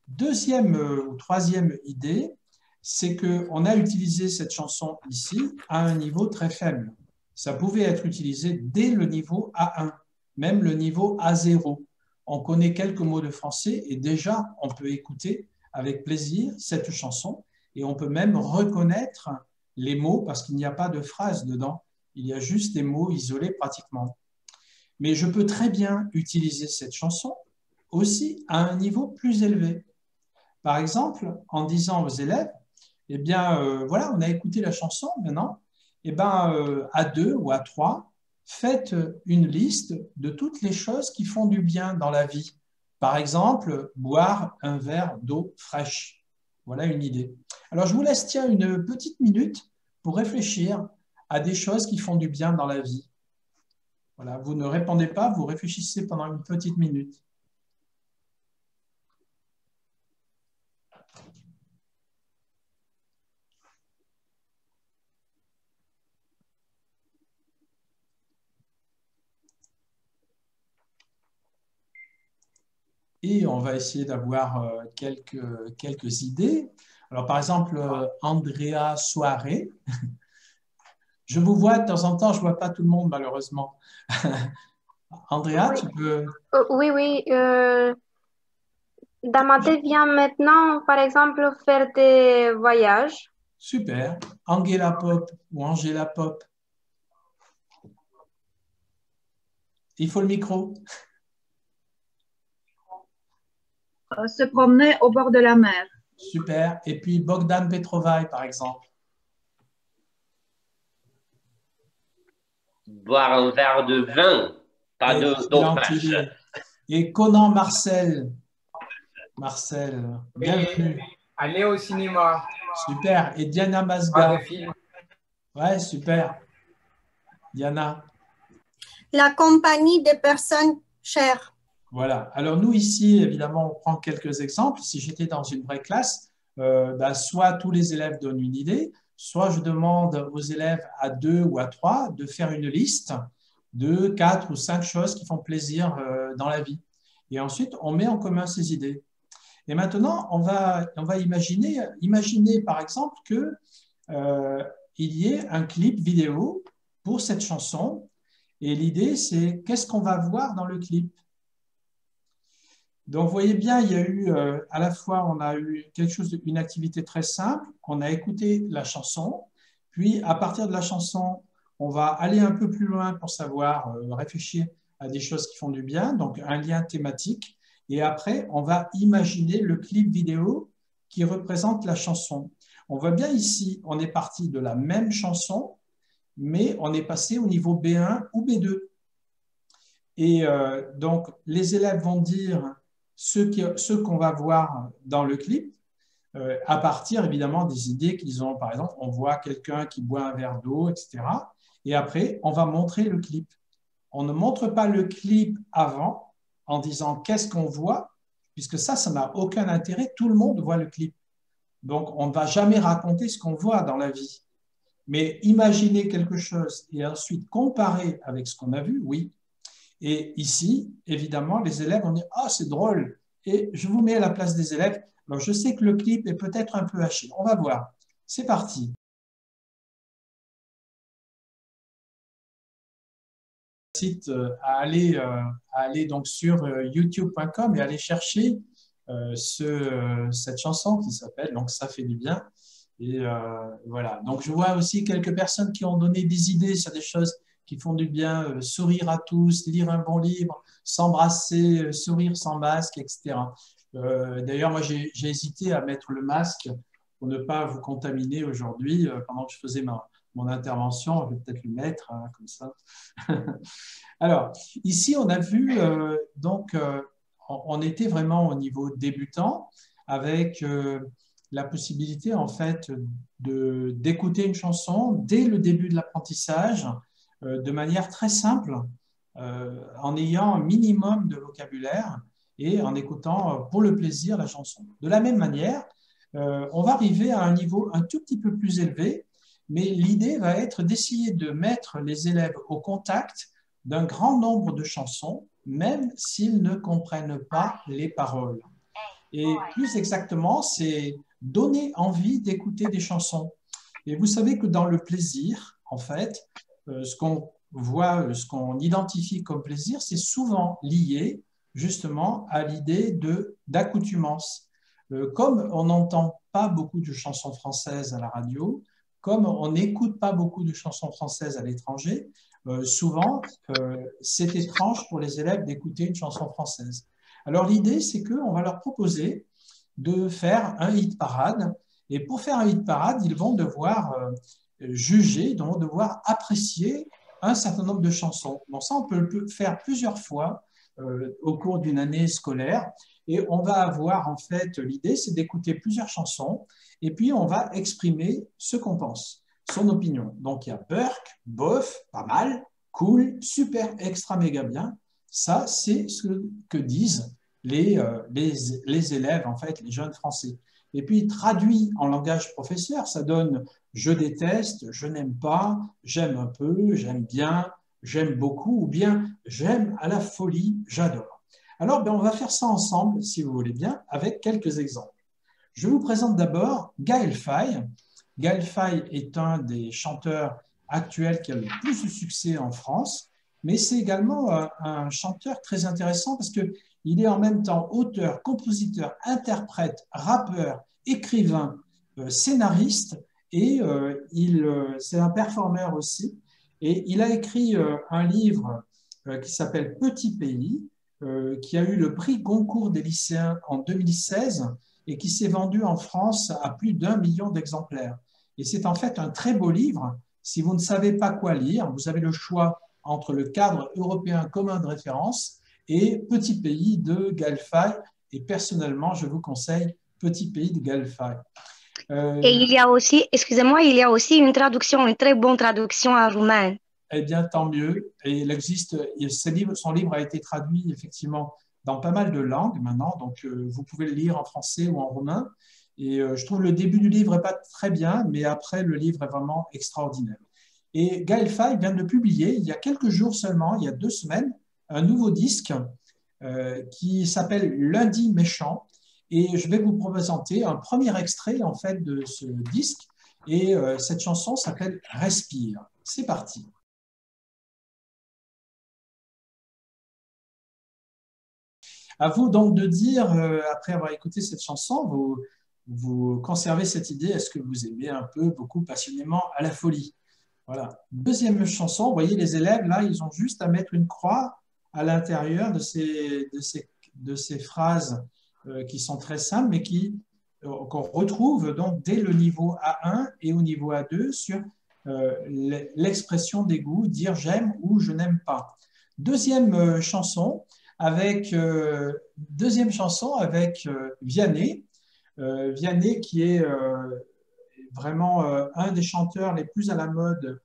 Deuxième ou troisième idée, c'est qu'on a utilisé cette chanson ici à un niveau très faible. Ça pouvait être utilisé dès le niveau A1, même le niveau A0. On connaît quelques mots de français et déjà on peut écouter avec plaisir cette chanson et on peut même reconnaître les mots parce qu'il n'y a pas de phrase dedans, il y a juste des mots isolés pratiquement. Mais je peux très bien utiliser cette chanson aussi à un niveau plus élevé. Par exemple, en disant aux élèves, eh bien, voilà, on a écouté la chanson, maintenant, eh bien, à 2 ou à 3, faites une liste de toutes les choses qui font du bien dans la vie. Par exemple, boire un verre d'eau fraîche. Voilà une idée. Alors, je vous laisse, tiens, une petite minute pour réfléchir à des choses qui font du bien dans la vie. Voilà, vous ne répondez pas, vous réfléchissez pendant une petite minute. Et on va essayer d'avoir quelques idées. Alors, par exemple, Andrea Soare. Je vous vois de temps en temps, je ne vois pas tout le monde, malheureusement. Andrea, Oui. tu peux… Oui. Dans ma tête vient maintenant, par exemple, faire des voyages. Super. Angela Pop ou Angela Pop. Il faut le micro. Se promener au bord de la mer. Super. Et puis Bogdan Petrovaï, par exemple. Boire un verre de vin, pas d'eau fraîche. Et Conan Marcel. Marcel, bienvenue. Aller au cinéma. Super. Et Diana Masga. Ouais, super. Diana. La compagnie des personnes chères. Voilà. Alors, nous, ici, évidemment, on prend quelques exemples. Si j'étais dans une vraie classe, soit tous les élèves donnent une idée, soit je demande aux élèves à 2 ou à 3 de faire une liste de 4 ou 5 choses qui font plaisir dans la vie. Et ensuite, on met en commun ces idées. Et maintenant, on va imaginer par exemple qu'il y ait un clip vidéo pour cette chanson. Et l'idée, c'est qu'est-ce qu'on va voir dans le clip. Donc, vous voyez bien, il y a eu à la fois, on a eu une activité très simple, on a écouté la chanson, Puis, à partir de la chanson, on va aller un peu plus loin pour savoir réfléchir à des choses qui font du bien, donc un lien thématique. Et après, on va imaginer le clip vidéo qui représente la chanson. On voit bien ici, on est parti de la même chanson, mais on est passé au niveau B1 ou B2. Et donc, les élèves vont dire ce qu'on va voir dans le clip, à partir évidemment des idées qu'ils ont. Par exemple, on voit quelqu'un qui boit un verre d'eau, etc. Et après, on va montrer le clip. On ne montre pas le clip avant en disant qu'est-ce qu'on voit, puisque ça n'a aucun intérêt. Tout le monde voit le clip. Donc, on ne va jamais raconter ce qu'on voit dans la vie. Mais imaginer quelque chose et ensuite comparer avec ce qu'on a vu, oui. Et ici, évidemment, les élèves vont dire « Ah, c'est drôle !» Et je vous mets à la place des élèves. Alors, je sais que le clip est peut-être un peu haché. On va voir. C'est parti. À aller donc sur youtube.com et aller chercher cette chanson qui s'appelle donc Ça fait du bien. Et voilà. Donc, je vois aussi quelques personnes qui ont donné des idées sur des choses qui font du bien, sourire à tous, lire un bon livre, s'embrasser, sourire sans masque, etc. D'ailleurs, moi, j'ai hésité à mettre le masque pour ne pas vous contaminer aujourd'hui. Pendant que je faisais mon intervention, je vais peut-être le mettre, hein, comme ça. Alors, ici, on a vu, on était vraiment au niveau débutant, avec la possibilité, en fait, d'écouter une chanson dès le début de l'apprentissage, de manière très simple, en ayant un minimum de vocabulaire et en écoutant pour le plaisir la chanson. De la même manière, on va arriver à un niveau un tout petit peu plus élevé, mais l'idée va être d'essayer de mettre les élèves au contact d'un grand nombre de chansons, même s'ils ne comprennent pas les paroles. Et plus exactement, c'est donner envie d'écouter des chansons. Et vous savez que dans le plaisir, en fait, ce qu'on voit, ce qu'on identifie comme plaisir, c'est souvent lié justement à l'idée d'accoutumance. Comme on n'entend pas beaucoup de chansons françaises à la radio, comme on n'écoute pas beaucoup de chansons françaises à l'étranger, souvent, c'est étrange pour les élèves d'écouter une chanson française. Alors l'idée, c'est qu'on va leur proposer de faire un hit parade. Et pour faire un hit parade, ils vont devoir juger, ils vont devoir apprécier un certain nombre de chansons. Donc ça, on peut le faire plusieurs fois au cours d'une année scolaire. Et on va avoir, en fait, l'idée, c'est d'écouter plusieurs chansons. Et puis, on va exprimer ce qu'on pense, son opinion. Donc, il y a Burke, bof, pas mal, cool, super, extra, méga bien. Ça, c'est ce que disent les élèves, en fait, les jeunes Français. Et puis, traduit en langage professeur, ça donne « je déteste »,« je n'aime pas »,« j'aime un peu »,« j'aime bien »,« j'aime beaucoup » ou bien « j'aime à la folie »,« j'adore ». Alors, on va faire ça ensemble, si vous voulez bien, avec quelques exemples. Je vous présente d'abord Gaël Faye. Gaël Faye est un des chanteurs actuels qui a le plus de succès en France, mais c'est également un chanteur très intéressant parce qu'il est en même temps auteur, compositeur, interprète, rappeur, écrivain, scénariste et c'est un performeur aussi. Et il a écrit un livre qui s'appelle Petit Pays, qui a eu le prix Goncourt des lycéens en 2016 et qui s'est vendu en France à plus d'1 million d'exemplaires. Et c'est en fait un très beau livre. Si vous ne savez pas quoi lire, vous avez le choix entre le cadre européen commun de référence et Petit Pays de Gaël Faye. Et personnellement, je vous conseille Petit Pays de Gaël Faye. Et il y a aussi, excusez-moi, il y a aussi une traduction, une très bonne traduction en roumain. Eh bien, tant mieux. Et il existe, son livre a été traduit effectivement dans pas mal de langues maintenant, donc vous pouvez le lire en français ou en roumain. Et je trouve le début du livre n'est pas très bien, mais après, le livre est vraiment extraordinaire. Et Gaël Faye vient de publier, il y a quelques jours seulement, il y a 2 semaines, un nouveau disque qui s'appelle Lundi méchant. Et je vais vous présenter un premier extrait en fait de ce disque. Et cette chanson s'appelle Respire. C'est parti. À vous donc de dire, après avoir écouté cette chanson, vous conservez cette idée. Est-ce que vous aimez un peu, beaucoup, passionnément à la folie? Voilà. Deuxième chanson, vous voyez les élèves, là, ils ont juste à mettre une croix à l'intérieur de ces phrases qui sont très simples, mais qu'on retrouve donc dès le niveau A1 et au niveau A2 sur l'expression des goûts, dire j'aime ou je n'aime pas. Deuxième chanson avec Vianney. Vianney qui est vraiment un des chanteurs les plus à la mode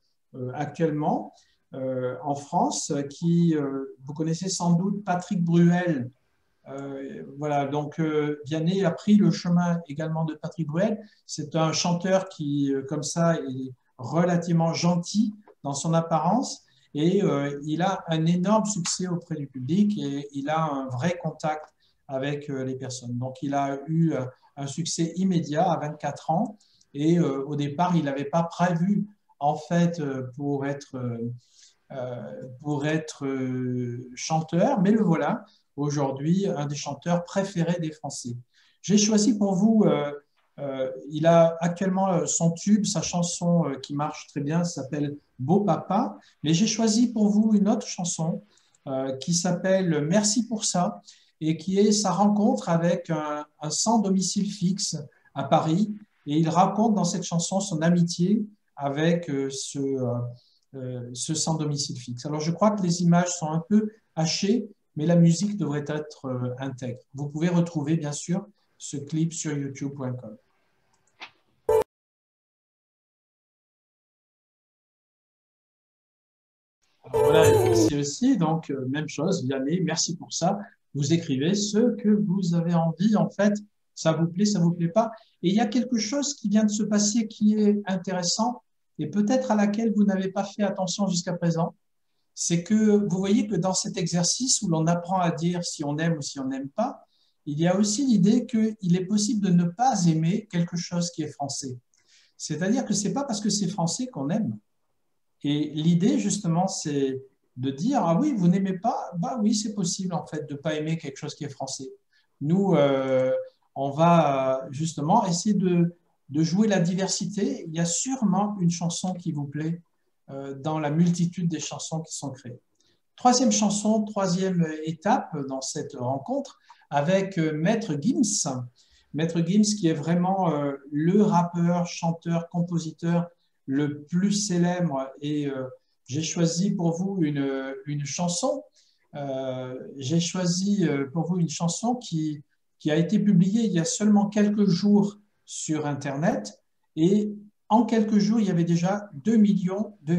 actuellement en France, vous connaissez sans doute Patrick Bruel. Voilà, donc Vianney a pris le chemin également de Patrick Bruel. C'est un chanteur qui, comme ça, est relativement gentil dans son apparence et il a un énorme succès auprès du public et il a un vrai contact avec les personnes. Donc, il a eu un succès immédiat à 24 ans et au départ, il n'avait pas prévu, en fait, pour être chanteur, mais le voilà. Aujourd'hui, un des chanteurs préférés des Français. J'ai choisi pour vous, il a actuellement son tube, sa chanson qui marche très bien, s'appelle Beau Papa, mais j'ai choisi pour vous une autre chanson qui s'appelle Merci pour ça, et qui est sa rencontre avec un sans domicile fixe à Paris, et il raconte dans cette chanson son amitié avec ce sans domicile fixe. Alors je crois que les images sont un peu hachées, mais la musique devrait être intègre. Vous pouvez retrouver, bien sûr, ce clip sur youtube.com. Voilà, ici aussi, donc même chose, Vianney, merci pour ça. Vous écrivez ce que vous avez envie, en fait, ça vous plaît pas. Et il y a quelque chose qui vient de se passer qui est intéressant et peut-être à laquelle vous n'avez pas fait attention jusqu'à présent. C'est que vous voyez que dans cet exercice où l'on apprend à dire si on aime ou si on n'aime pas, il y a aussi l'idée qu'il est possible de ne pas aimer quelque chose qui est français. C'est-à-dire que ce n'est pas parce que c'est français qu'on aime. Et l'idée, justement, c'est de dire « Ah oui, vous n'aimez pas ?» Bah oui, c'est possible, en fait, de ne pas aimer quelque chose qui est français. Nous, on va justement essayer de jouer la diversité. Il y a sûrement une chanson qui vous plaît dans la multitude des chansons qui sont créées. Troisième chanson, troisième étape dans cette rencontre avec Maître Gims. Maître Gims qui est vraiment le rappeur, chanteur, compositeur le plus célèbre et j'ai choisi pour vous une chanson. J'ai choisi pour vous une chanson qui a été publiée il y a seulement quelques jours sur Internet et en quelques jours, il y avait déjà 2 millions de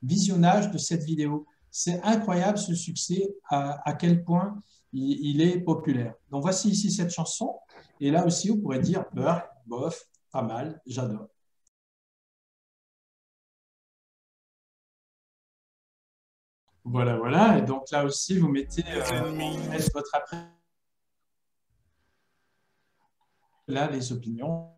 visionnages de cette vidéo. C'est incroyable ce succès, à quel point il est populaire. Donc voici ici cette chanson. Et là aussi, vous pourrez dire, bof, pas mal, j'adore. Voilà, voilà. Et donc là aussi, vous mettez votre après. Là, les opinions.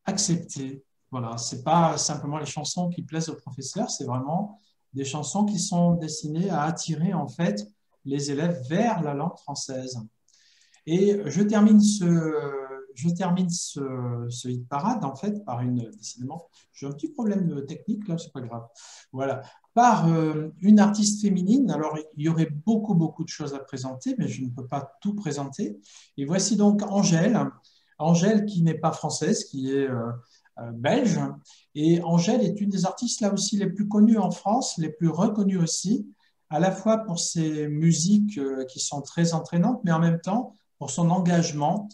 Accepter. Voilà, ce n'est pas simplement les chansons qui plaisent aux professeurs, c'est vraiment des chansons qui sont destinées à attirer en fait les élèves vers la langue française. Et je termine ce hit parade en fait par décidément, j'ai un petit problème technique là, c'est pas grave. Voilà, par une artiste féminine. Alors il y aurait beaucoup de choses à présenter, mais je ne peux pas tout présenter. Et voici donc Angèle. Angèle qui n'est pas française, qui est belge. Et Angèle est une des artistes là aussi les plus connues en France, les plus reconnues aussi, à la fois pour ses musiques qui sont très entraînantes, mais en même temps pour son engagement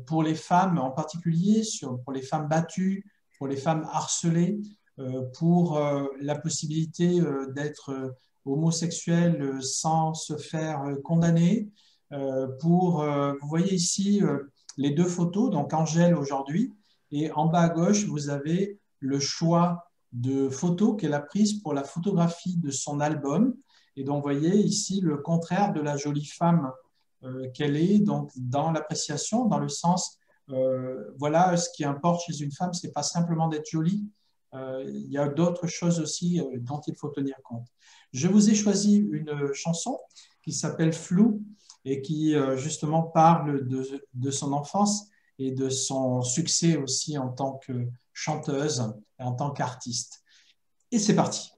pour les femmes en particulier, pour les femmes battues, pour les femmes harcelées, pour la possibilité d'être homosexuel sans se faire condamner. Vous voyez ici les deux photos, donc Angèle aujourd'hui, et en bas à gauche, vous avez le choix de photos qu'elle a prises pour la photographie de son album. Et donc, vous voyez ici le contraire de la jolie femme qu'elle est, donc dans l'appréciation, dans le sens, voilà, ce qui importe chez une femme, ce n'est pas simplement d'être jolie, il y a d'autres choses aussi dont il faut tenir compte. Je vous ai choisi une chanson qui s'appelle Flou, et qui justement parle de son enfance et de son succès aussi en tant que chanteuse et en tant qu'artiste. Et c'est parti.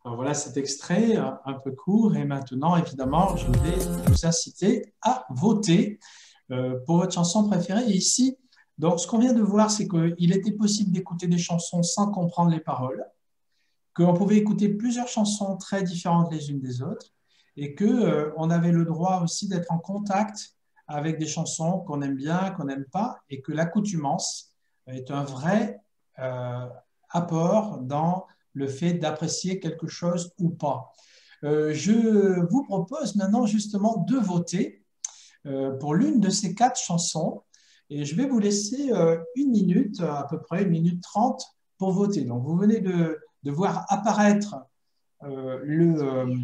Alors voilà cet extrait un peu court et maintenant évidemment je vais vous inciter à voter pour votre chanson préférée. Et ici, donc, ce qu'on vient de voir, c'est qu'il était possible d'écouter des chansons sans comprendre les paroles, qu'on pouvait écouter plusieurs chansons très différentes les unes des autres et qu'on avait le droit aussi d'être en contact avec des chansons qu'on aime bien, qu'on n'aime pas, et que l'accoutumance est un vrai apport dans le fait d'apprécier quelque chose ou pas. Je vous propose maintenant justement de voter pour l'une de ces 4 chansons. Et je vais vous laisser 1 minute, à peu près 1 minute 30 pour voter. Donc, vous venez de voir apparaître le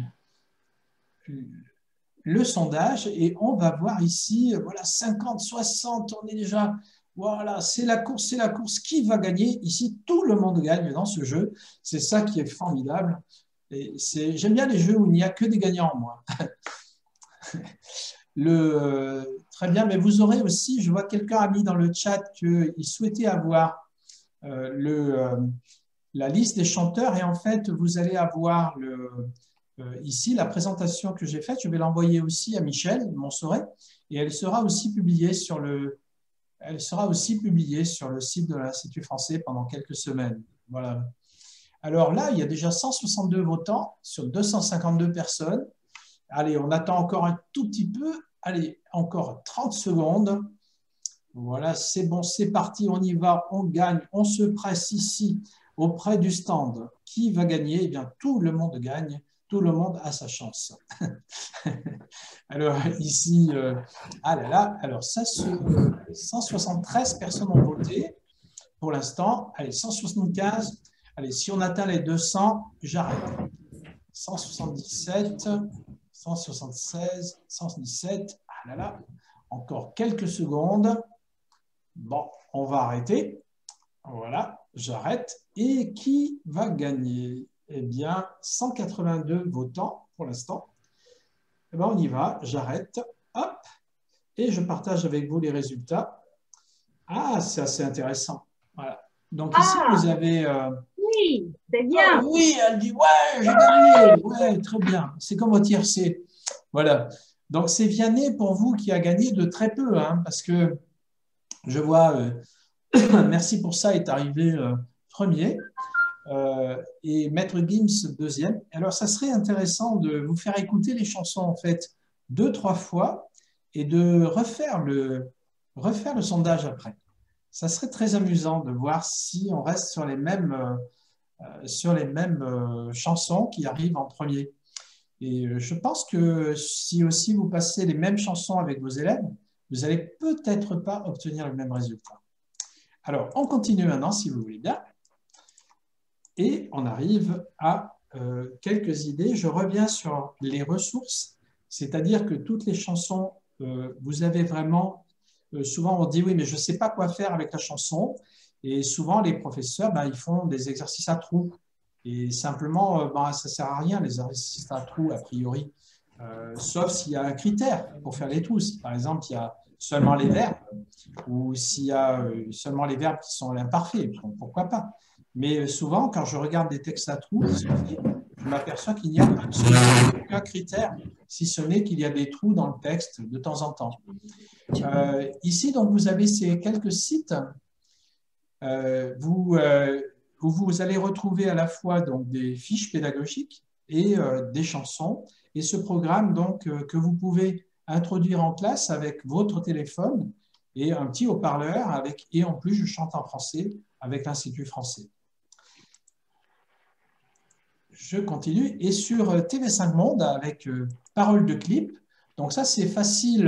sondage et on va voir ici, voilà, 50, 60, on est déjà, voilà, c'est la course, qui va gagner? Ici, tout le monde gagne dans ce jeu. C'est ça qui est formidable. J'aime bien les jeux où il n'y a que des gagnants, moi. Très bien, mais vous aurez aussi, je vois que quelqu'un a mis dans le chat qu'il souhaitait avoir la liste des chanteurs et en fait, vous allez avoir ici la présentation que j'ai faite. Je vais l'envoyer aussi à Michel Monsoret et elle sera aussi publiée sur le site de l'Institut français pendant quelques semaines. Voilà. Alors là, il y a déjà 162 votants sur 252 personnes. Allez, on attend encore un tout petit peu. Allez, encore 30 secondes. Voilà, c'est bon, c'est parti, on y va, on gagne, on se presse ici, auprès du stand. Qui va gagner? Eh bien, tout le monde gagne, tout le monde a sa chance. Alors, ici, ah là là, alors ça, 173 personnes ont voté pour l'instant. Allez, 175. Allez, si on atteint les 200, j'arrête. 177. 176, 117, ah là là, encore quelques secondes. Bon, on va arrêter. Voilà, j'arrête. Et qui va gagner? Eh bien, 182 votants pour l'instant. Eh bien, on y va, j'arrête. Hop, et je partage avec vous les résultats. Ah, c'est assez intéressant. Voilà. Donc ici, vous avez... Oui, c'est bien. Oh, oui, elle dit, ouais, j'ai gagné. Ouais, très bien. C'est comme au tiercé. Voilà. Donc, c'est Vianney pour vous qui a gagné de très peu, hein, parce que je vois, merci pour ça, est arrivé premier et Maître Gims deuxième. Alors, ça serait intéressant de vous faire écouter les chansons, en fait, 2-3 fois et de refaire le sondage après. Ça serait très amusant de voir si on reste sur les mêmes chansons qui arrivent en premier. Et je pense que si aussi vous passez les mêmes chansons avec vos élèves, vous n'allez peut-être pas obtenir le même résultat. Alors, on continue maintenant, si vous voulez bien. Et on arrive à quelques idées. Je reviens sur les ressources, c'est-à-dire que toutes les chansons, vous avez vraiment... souvent, on dit, oui, mais je ne sais pas quoi faire avec la chanson. Et souvent, les professeurs, ils font des exercices à trous. Et simplement, ça ne sert à rien, les exercices à trous, a priori. Sauf s'il y a un critère pour faire les trous. Si, par exemple, il y a seulement les verbes ou s'il y a seulement les verbes qui sont imparfaits, pourquoi pas. Mais souvent, quand je regarde des textes à trous, je m'aperçois qu'il n'y a absolument aucun critère, si ce n'est qu'il y a des trous dans le texte de temps en temps. Ici, donc, vous avez ces quelques sites où vous allez retrouver à la fois donc, des fiches pédagogiques et des chansons. Et ce programme donc, que vous pouvez introduire en classe avec votre téléphone et un petit haut-parleur. Et en plus, je chante en français avec l'Institut français. Je continue. Et sur TV5 Monde avec paroles de clip. Donc ça, c'est facile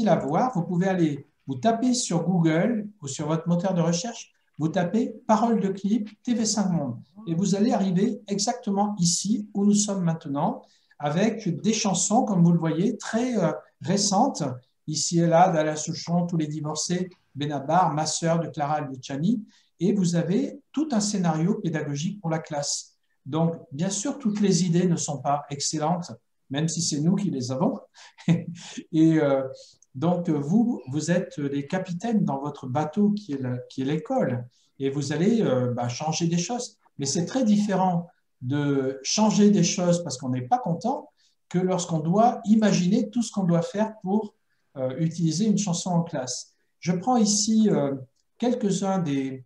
à voir. Vous pouvez aller vous taper sur Google ou sur votre moteur de recherche. Vous tapez paroles de clip TV5 Monde et vous allez arriver exactement ici où nous sommes maintenant avec des chansons, comme vous le voyez, très récentes. Ici et là, d'Alain Souchon, Tous les divorcés, Benabar, Ma sœur de Clara Luciani. Et vous avez tout un scénario pédagogique pour la classe. Donc, bien sûr, toutes les idées ne sont pas excellentes, même si c'est nous qui les avons. Et donc, vous êtes les capitaines dans votre bateau qui est l'école, et vous allez changer des choses. Mais c'est très différent de changer des choses parce qu'on n'est pas content que lorsqu'on doit imaginer tout ce qu'on doit faire pour utiliser une chanson en classe. Je prends ici quelques-unes des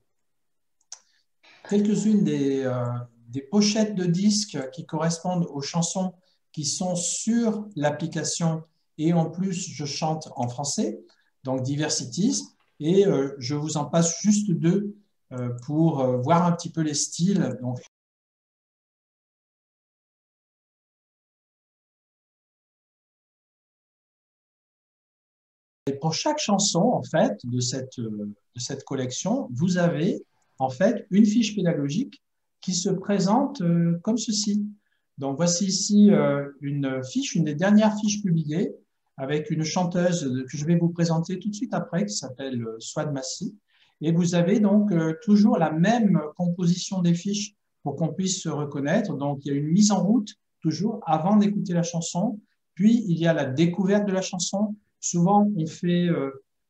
pochettes de disques qui correspondent aux chansons qui sont sur l'application, et en plus je chante en français, donc Diversities, et je vous en passe juste deux pour voir un petit peu les styles. Donc, et pour chaque chanson, en fait, de cette collection, vous avez en fait une fiche pédagogique qui se présente comme ceci. Donc, voici ici une fiche, une des dernières fiches publiées, avec une chanteuse que je vais vous présenter tout de suite après, qui s'appelle Swad Massi. Et vous avez donc toujours la même composition des fiches pour qu'on puisse se reconnaître. Donc, il y a une mise en route, toujours, avant d'écouter la chanson. Puis, il y a la découverte de la chanson. Souvent,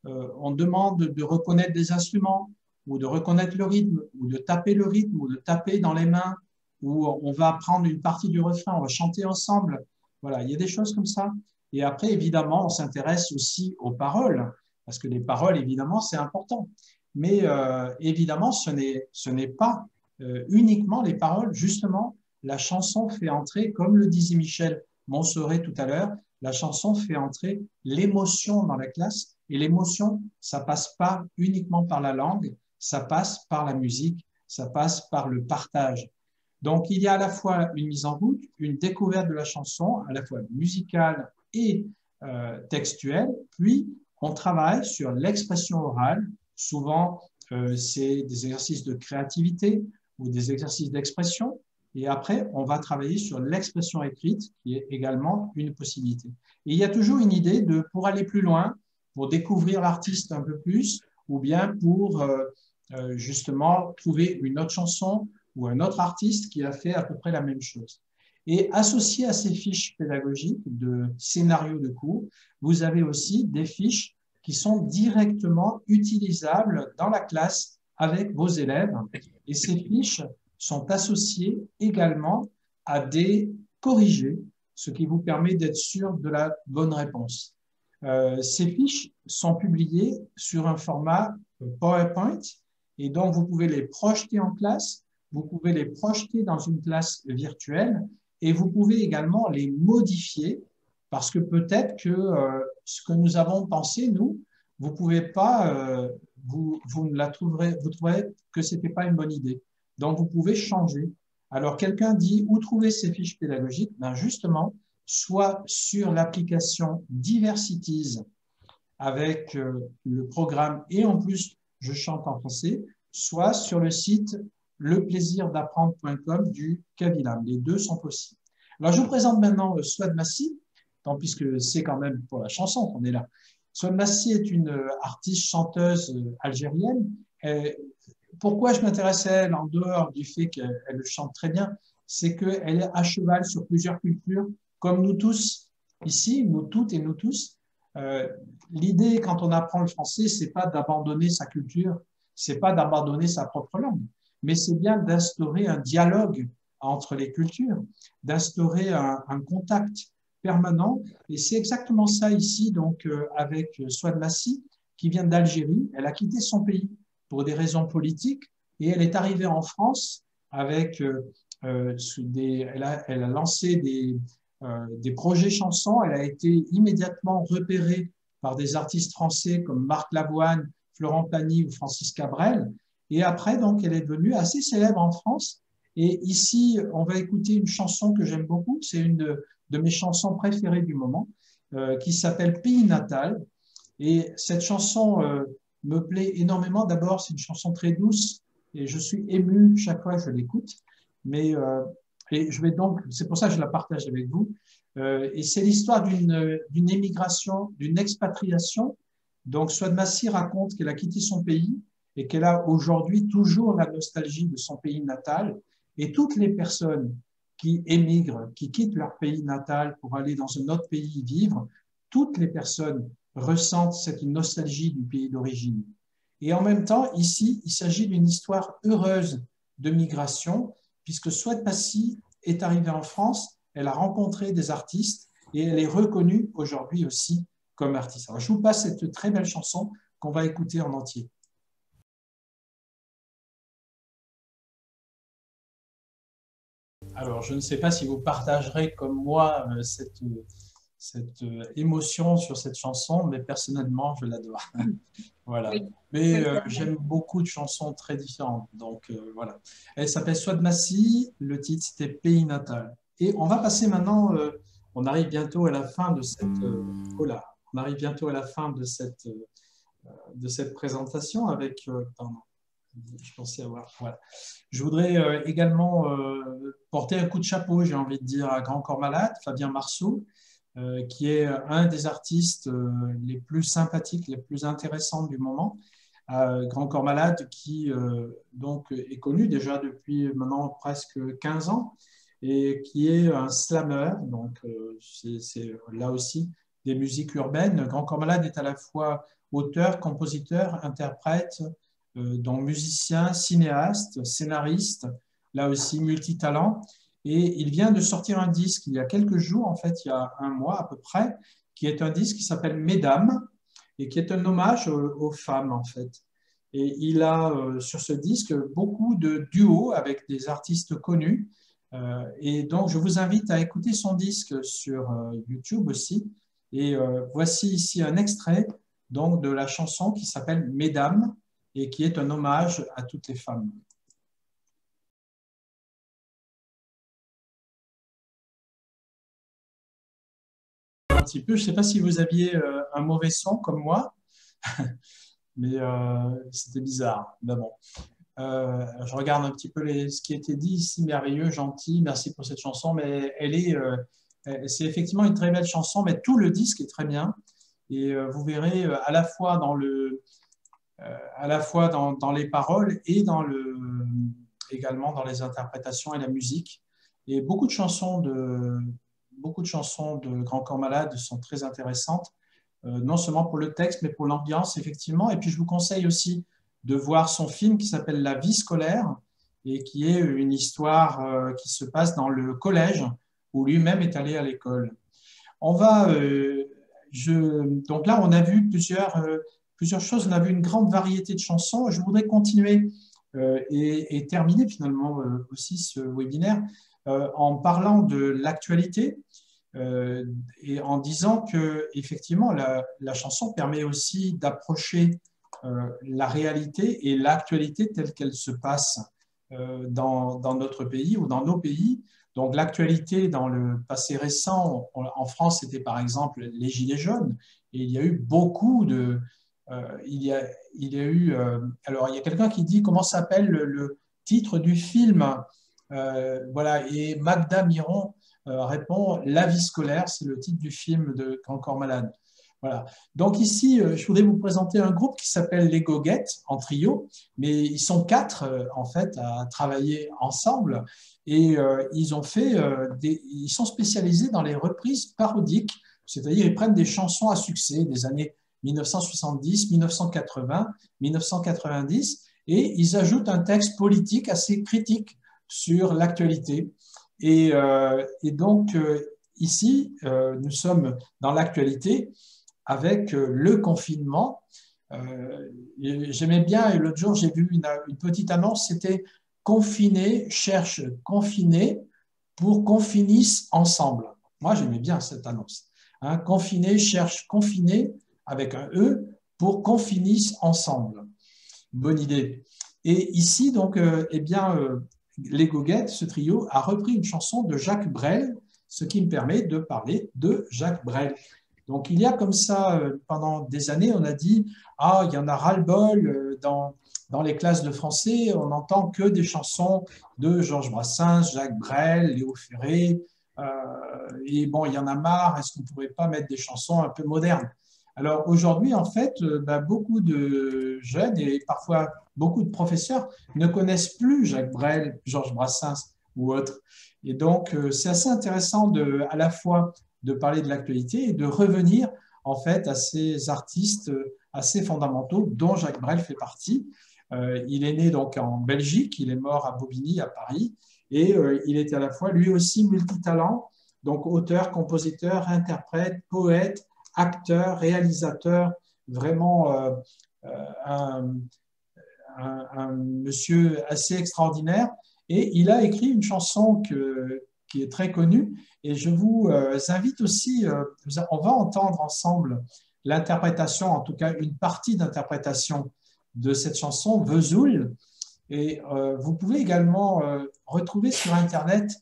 on demande de reconnaître des instruments, ou de reconnaître le rythme, ou de taper le rythme, ou de taper dans les mains, ou on va prendre une partie du refrain, on va chanter ensemble. Voilà, il y a des choses comme ça. Et après, évidemment, on s'intéresse aussi aux paroles, parce que les paroles, évidemment, c'est important. Mais évidemment, ce n'est pas uniquement les paroles. Justement, la chanson fait entrer, comme le disait Michel Monsoret tout à l'heure, la chanson fait entrer l'émotion dans la classe. Et l'émotion, ça passe pas uniquement par la langue, ça passe par la musique, ça passe par le partage. Donc, il y a à la fois une mise en route, une découverte de la chanson, à la fois musicale et textuelle, puis on travaille sur l'expression orale. Souvent, c'est des exercices de créativité ou des exercices d'expression. Et après, on va travailler sur l'expression écrite, qui est également une possibilité. Et il y a toujours une idée pour aller plus loin, pour découvrir l'artiste un peu plus, ou bien pour justement trouver une autre chanson ou un autre artiste qui a fait à peu près la même chose. Et associé à ces fiches pédagogiques de scénarios de cours, vous avez aussi des fiches qui sont directement utilisables dans la classe avec vos élèves. Et ces fiches sont associées également à des corrigés, ce qui vous permet d'être sûr de la bonne réponse. Ces fiches sont publiées sur un format PowerPoint, et donc vous pouvez les projeter en classe, vous pouvez les projeter dans une classe virtuelle, et vous pouvez également les modifier, parce que peut-être que ce que nous avons pensé, nous, vous pouvez pas, vous trouverez que ce n'était pas une bonne idée. Donc, vous pouvez changer. Alors, quelqu'un dit où trouver ces fiches pédagogiques? Ben justement, soit sur l'application Diversities avec le programme et en plus, je chante en français, soit sur le site leplaisirdapprendre.com du Kavilam. Les deux sont possibles. Alors, je vous présente maintenant Swad Massi, puisque c'est quand même pour la chanson qu'on est là. Swad Massi est une artiste chanteuse algérienne. Pourquoi je m'intéresse à elle en dehors du fait qu'elle chante très bien, c'est qu'elle est à cheval sur plusieurs cultures, comme nous tous ici, nous toutes et nous tous. L'idée, quand on apprend le français, c'est pas d'abandonner sa culture, c'est pas d'abandonner sa propre langue, mais c'est bien d'instaurer un dialogue entre les cultures, d'instaurer un contact permanent. Et c'est exactement ça ici, donc avec Swad Massi, qui vient d'Algérie. Elle a quitté son pays pour des raisons politiques, et elle est arrivée en France avec elle a lancé des projets chansons. Elle a été immédiatement repérée par des artistes français comme Marc Lavoine, Florent Pagny ou Francis Cabrel. Et après, donc, elle est devenue assez célèbre en France. Et ici, on va écouter une chanson que j'aime beaucoup. C'est une de mes chansons préférées du moment, qui s'appelle Pays natal. Et cette chanson me plaît énormément. D'abord, c'est une chanson très douce et je suis ému chaque fois que je l'écoute. Mais et je vais donc, c'est pour ça que je la partage avec vous. Et c'est l'histoire d'une émigration, d'une expatriation. Donc, Swad Massi raconte qu'elle a quitté son pays et qu'elle a aujourd'hui toujours la nostalgie de son pays natal. Et toutes les personnes qui émigrent, qui quittent leur pays natal pour aller dans un autre pays vivre, toutes les personnes ressentent cette nostalgie du pays d'origine. Et en même temps, ici, il s'agit d'une histoire heureuse de migration, puisque Souad Passi est arrivée en France, elle a rencontré des artistes et elle est reconnue aujourd'hui aussi comme artiste. Alors, je vous passe cette très belle chanson qu'on va écouter en entier. Alors, je ne sais pas si vous partagerez comme moi cette émotion sur cette chanson, mais personnellement, je l'adore. Voilà. Oui. Mais j'aime beaucoup de chansons très différentes. Donc, voilà. Elle s'appelle Souad Passi, le titre, c'était Pays natal. Et on va passer maintenant, on arrive bientôt à la fin de cette... on arrive bientôt à la fin de cette présentation avec... pardon. Je pensais avoir. Voilà. Je voudrais également porter un coup de chapeau, j'ai envie de dire, à Grand Corps Malade, Fabien Marceau, qui est un des artistes les plus sympathiques, les plus intéressants du moment. Grand Corps Malade, qui donc est connu déjà depuis maintenant presque 15 ans et qui est un slammer. Donc, c'est là aussi des musiques urbaines. Grand Corps Malade est à la fois auteur, compositeur, interprète, donc musicien, cinéaste, scénariste, là aussi multitalent. Et il vient de sortir un disque il y a quelques jours, en fait, il y a un mois à peu près, qui est un disque qui s'appelle Mesdames et qui est un hommage aux femmes, en fait. Et il a sur ce disque beaucoup de duos avec des artistes connus. Et donc, je vous invite à écouter son disque sur YouTube aussi. Et voici ici un extrait donc, de la chanson qui s'appelle Mesdames et qui est un hommage à toutes les femmes. Un petit peu, je ne sais pas si vous aviez un mauvais son comme moi, mais c'était bizarre. Mais bon. Je regarde un petit peu ce qui a été dit ici, merveilleux, gentil, merci pour cette chanson, mais c'est effectivement une très belle chanson, mais tout le disque est très bien, et vous verrez à la fois dans les paroles et également dans les interprétations et la musique. Et beaucoup de chansons de Grand Corps Malade sont très intéressantes, non seulement pour le texte, mais pour l'ambiance, effectivement. Et puis, je vous conseille aussi de voir son film qui s'appelle La vie scolaire et qui est une histoire qui se passe dans le collège où lui-même est allé à l'école. Donc là, on a vu plusieurs choses, on a vu une grande variété de chansons. Je voudrais continuer et terminer finalement aussi ce webinaire en parlant de l'actualité et en disant que effectivement la chanson permet aussi d'approcher la réalité et l'actualité telle qu'elle se passe dans notre pays ou dans nos pays. Donc l'actualité dans le passé récent, en France, c'était par exemple les Gilets jaunes, et il y a eu beaucoup de... alors il y a quelqu'un qui dit comment s'appelle le titre du film, voilà, et Magda Miron répond La vie scolaire, c'est le titre du film de Grand Corps Malade. Voilà. Donc ici, je voudrais vous présenter un groupe qui s'appelle les Goguettes en trio, mais ils sont 4 en fait à travailler ensemble et ils sont spécialisés dans les reprises parodiques, c'est-à-dire ils prennent des chansons à succès des années 1970, 1980, 1990 et ils ajoutent un texte politique assez critique sur l'actualité. Et donc ici, nous sommes dans l'actualité avec le confinement. J'aimais bien, et l'autre jour, j'ai vu une petite annonce, c'était « Confiné cherche confiné pour qu'on finisse ensemble ». Moi, j'aimais bien cette annonce. Hein, Confiné cherche confiné avec un E pour qu'on finisse ensemble. Bonne idée. Et ici, donc, les Goguettes, ce trio, a repris une chanson de Jacques Brel, ce qui me permet de parler de Jacques Brel. Donc, il y a comme ça, pendant des années, on a dit « Ah, il y en a ras-le-bol dans les classes de français, on n'entend que des chansons de Georges Brassens, Jacques Brel, Léo Ferré, et bon, il y en a marre, est-ce qu'on ne pourrait pas mettre des chansons un peu modernes ?» Alors aujourd'hui, en fait, beaucoup de jeunes et parfois beaucoup de professeurs ne connaissent plus Jacques Brel, Georges Brassens ou autres. Et donc, c'est assez intéressant à la fois de parler de l'actualité et de revenir en fait à ces artistes assez fondamentaux dont Jacques Brel fait partie. Il est né donc en Belgique, il est mort à Bobigny, à Paris, et il était à la fois lui aussi multitalent, donc auteur, compositeur, interprète, poète, acteur, réalisateur, vraiment un monsieur assez extraordinaire. Et il a écrit une chanson qui est très connue. Et je vous invite aussi, on va entendre ensemble l'interprétation, en tout cas une partie d'interprétation de cette chanson, Vesoul. Et vous pouvez également retrouver sur Internet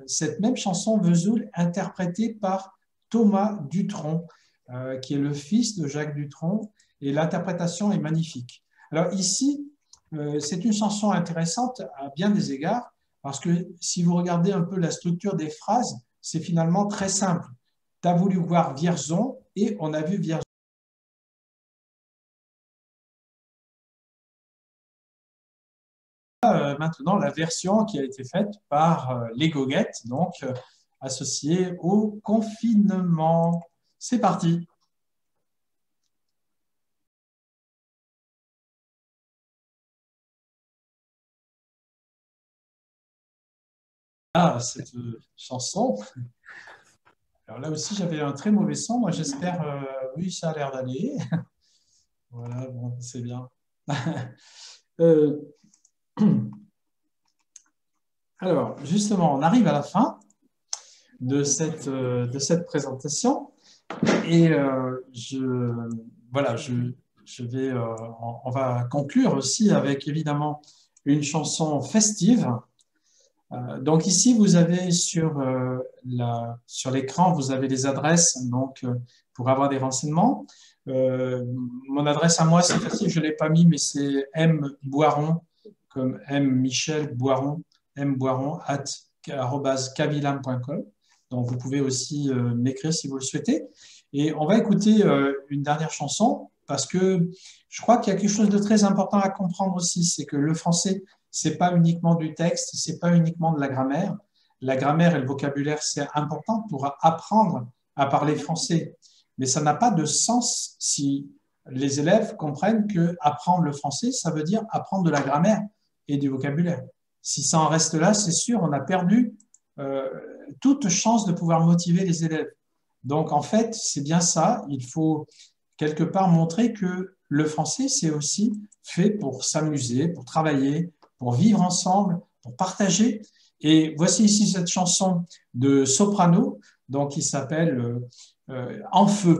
cette même chanson, Vesoul, interprétée par Thomas Dutronc, qui est le fils de Jacques Dutronc. Et l'interprétation est magnifique. Alors ici, c'est une chanson intéressante à bien des égards, parce que si vous regardez un peu la structure des phrases, c'est finalement très simple. Tu as voulu voir Vierzon et on a vu Vierzon. Maintenant, la version qui a été faite par les Goguettes, donc associée au confinement. C'est parti. Cette chanson. Alors là aussi, j'avais un très mauvais son. Moi, j'espère, oui, ça a l'air d'aller. Voilà, bon, c'est bien. Alors, justement, on arrive à la fin de cette présentation. Et on va conclure aussi avec, évidemment, une chanson festive. Donc ici, vous avez sur l'écran, vous avez les adresses donc, pour avoir des renseignements. Mon adresse à moi, c'est facile, je ne l'ai pas mis, mais c'est mboiron, comme Michel Boiron, mboiron@cavilam.com. Donc vous pouvez aussi m'écrire si vous le souhaitez. Et on va écouter une dernière chanson, parce que je crois qu'il y a quelque chose de très important à comprendre aussi, c'est que le français, ce n'est pas uniquement du texte, ce n'est pas uniquement de la grammaire. La grammaire et le vocabulaire, c'est important pour apprendre à parler français. Mais ça n'a pas de sens si les élèves comprennent que apprendre le français, ça veut dire apprendre de la grammaire et du vocabulaire. Si ça en reste là, c'est sûr, on a perdu toute chance de pouvoir motiver les élèves. Donc, en fait, c'est bien ça. Il faut quelque part montrer que le français, c'est aussi fait pour s'amuser, pour travailler, pour vivre ensemble, pour partager. Et voici ici cette chanson de soprano, donc qui s'appelle En feu.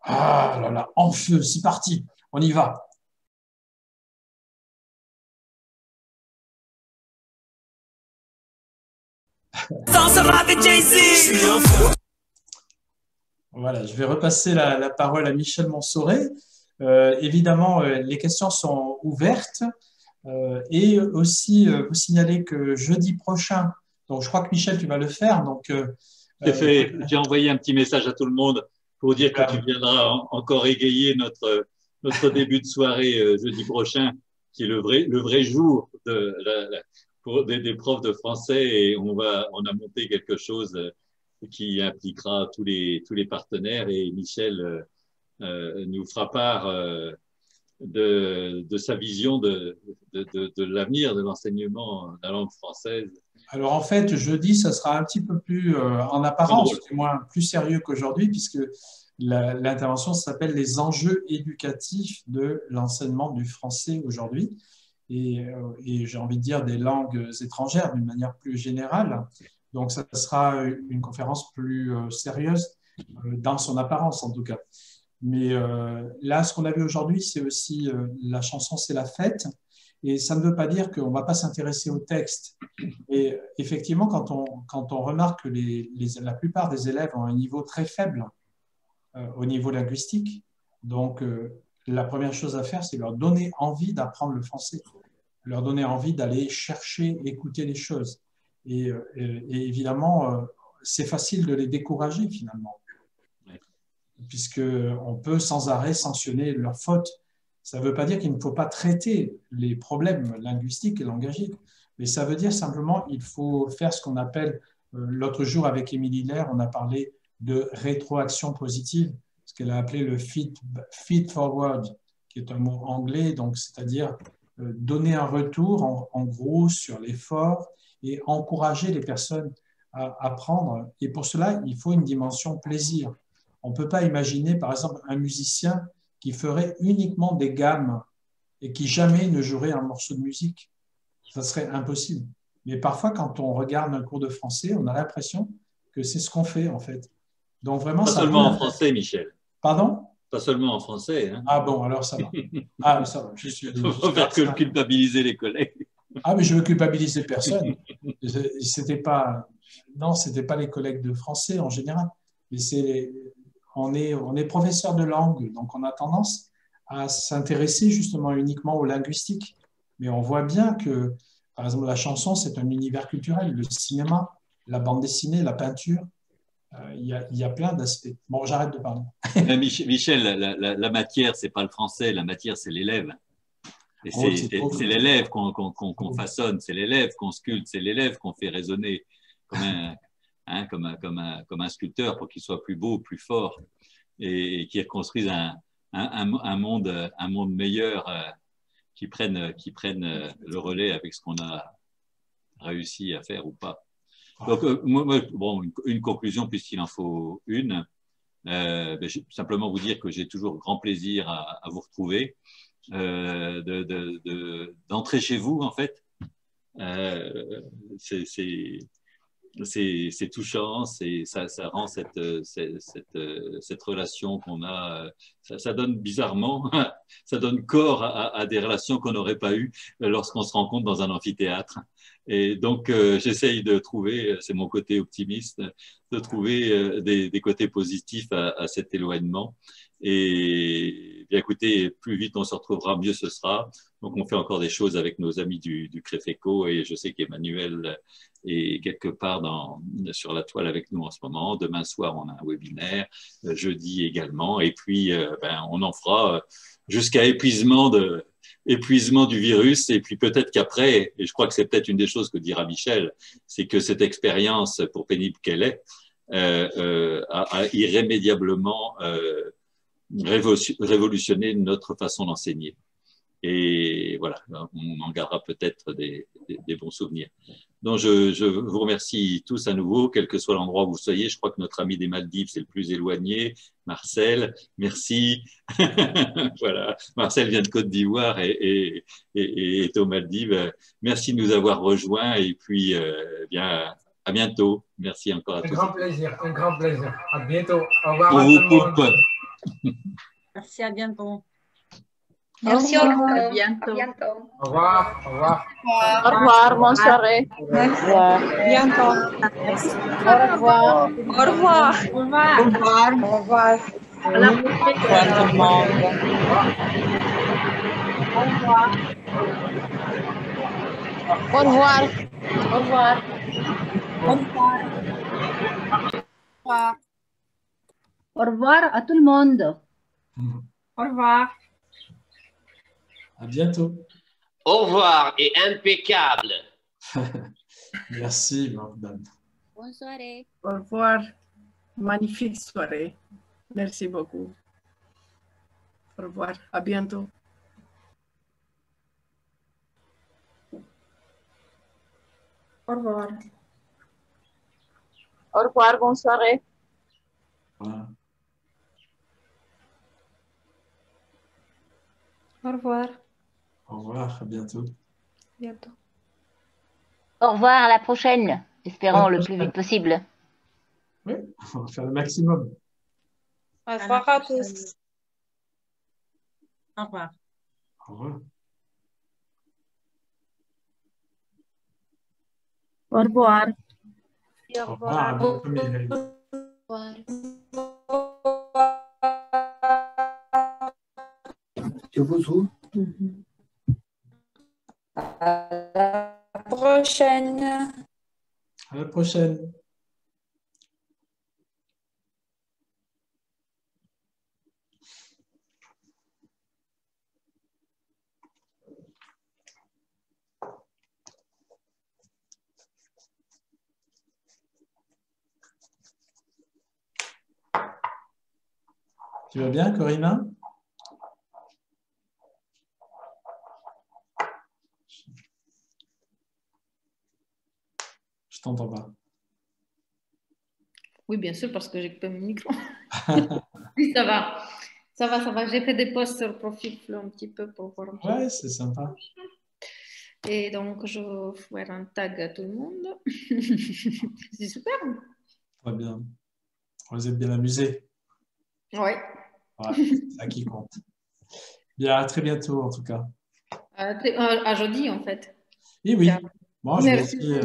Ah là là, En feu, c'est parti, on y va. Voilà, je vais repasser la parole à Michel Monsoret. Évidemment, les questions sont ouvertes. Et aussi vous signaler que jeudi prochain, donc je crois que Michel, tu vas le faire. Donc, j'ai envoyé un petit message à tout le monde pour dire que tu viendras encore égayer notre début de soirée jeudi prochain, qui est le vrai jour pour des profs de français, et on a monté quelque chose qui impliquera tous les partenaires, et Michel nous fera part de sa vision de l'avenir de l'enseignement de la langue française. Alors en fait, jeudi, ça sera un petit peu plus en apparence, du moins plus sérieux qu'aujourd'hui, puisque l'intervention s'appelle les enjeux éducatifs de l'enseignement du français aujourd'hui, et j'ai envie de dire des langues étrangères d'une manière plus générale. Donc ça sera une conférence plus sérieuse dans son apparence en tout cas. Mais là, ce qu'on a vu aujourd'hui, c'est aussi la chanson, c'est la fête. Et ça ne veut pas dire qu'on ne va pas s'intéresser au texte. Et effectivement, quand on remarque que la plupart des élèves ont un niveau très faible au niveau linguistique, donc la première chose à faire, c'est leur donner envie d'apprendre le français, leur donner envie d'aller chercher, écouter les choses. Et évidemment, c'est facile de les décourager finalement. puisqu'on peut sans arrêt sanctionner leurs fautes. Ça ne veut pas dire qu'il ne faut pas traiter les problèmes linguistiques et langagiers, mais ça veut dire simplement qu'il faut faire ce qu'on appelle, l'autre jour avec Émilie Lair, on a parlé de rétroaction positive, ce qu'elle a appelé le feed forward, qui est un mot anglais, donc c'est-à-dire donner un retour en gros sur l'effort et encourager les personnes à apprendre. Et pour cela, il faut une dimension plaisir. On ne peut pas imaginer, par exemple, un musicien qui ferait uniquement des gammes et qui jamais ne jouerait un morceau de musique. Ça serait impossible. Mais parfois, quand on regarde un cours de français, on a l'impression que c'est ce qu'on fait, en fait. Donc vraiment, pas seulement en français, Michel. Pardon? Pas seulement en français. Hein. Ah bon, alors ça va. Ah, ça va. Il ne faut faire que culpabiliser les collègues. Ah, mais je ne veux culpabiliser personne. C'était pas... Non, ce n'était pas les collègues de français en général. Mais on est professeur de langue, donc on a tendance à s'intéresser justement uniquement aux linguistiques. Mais on voit bien que, par exemple, la chanson, c'est un univers culturel, le cinéma, la bande dessinée, la peinture. Il y a plein d'aspects. Bon, j'arrête de parler. Michel, la matière, ce n'est pas le français, la matière, c'est l'élève. Et c'est l'élève qu'on façonne, c'est l'élève qu'on sculpte, c'est l'élève qu'on fait raisonner comme un sculpteur pour qu'il soit plus beau, plus fort et qu'il reconstruise un monde meilleur qui prenne le relais avec ce qu'on a réussi à faire ou pas. Donc, bon, une conclusion, puisqu'il en faut une, simplement vous dire que j'ai toujours grand plaisir à vous retrouver, d'entrer chez vous, en fait. C'est touchant, ça rend cette relation qu'on a, ça donne bizarrement, ça donne corps à des relations qu'on n'aurait pas eues lorsqu'on se rencontre dans un amphithéâtre. Et donc, j'essaye de trouver, c'est mon côté optimiste, de trouver des côtés positifs à cet éloignement. Et bien écoutez, plus vite on se retrouvera, mieux ce sera. Donc, on fait encore des choses avec nos amis du CREFECO et je sais qu'Emmanuel est quelque part sur la toile avec nous en ce moment. Demain soir, on a un webinaire, jeudi également. Et puis, on en fera jusqu'à épuisement du virus. Et puis peut-être qu'après, et je crois que c'est peut-être une des choses que dira Michel, c'est que cette expérience, pour pénible qu'elle est, a irrémédiablement révolutionné notre façon d'enseigner. Et voilà, on en gardera peut-être des bons souvenirs. Donc, je vous remercie tous à nouveau, quel que soit l'endroit où vous soyez. Je crois que notre ami des Maldives, c'est le plus éloigné. Marcel, merci. Voilà, Marcel vient de Côte d'Ivoire et est aux Maldives. Merci de nous avoir rejoints et puis bien, à bientôt. Merci encore à tous. Un grand plaisir, un grand plaisir. À bientôt. Au revoir. On vous coupe. Merci, à bientôt. Merci, au revoir. À bientôt. Au revoir. Au revoir. Au revoir, bonne soirée. Au revoir. Bientôt. Au revoir. Au revoir. Au revoir. Au revoir. À la prochaine. Au revoir. Au revoir. Au revoir. Au revoir. Au revoir. Au revoir à tout le monde. Au revoir. À bientôt. Au revoir et impeccable. Merci, Morgane. Bonne soirée. Au revoir. Magnifique soirée. Merci beaucoup. Au revoir. À bientôt. Au revoir. Au revoir, bonne soirée. Voilà. Au revoir. Au revoir, à bientôt. Bientôt. Au revoir, à la prochaine. Espérons le plus vite possible. Oui, on va faire le maximum. Au revoir à tous. Au revoir. Au revoir. Au revoir. Au revoir, à bientôt, Mireille. Je vous trouve. À la prochaine. À la prochaine. Tu vas bien, Corinna? Je t'entends pas. Oui, bien sûr, parce que j'ai coupé mon micro. Oui, ça va. Ça va, ça va. J'ai fait des posts sur Profil Flow un petit peu pour voir un petit peu. Ouais, c'est sympa. Et donc, je vais faire un tag à tout le monde. C'est super. Très bien. Vous êtes bien amusés. Oui. Ouais, c'est ça qui compte. Bien, à très bientôt en tout cas. À jeudi, en fait. Et oui, bon, je vais Merci. essayer.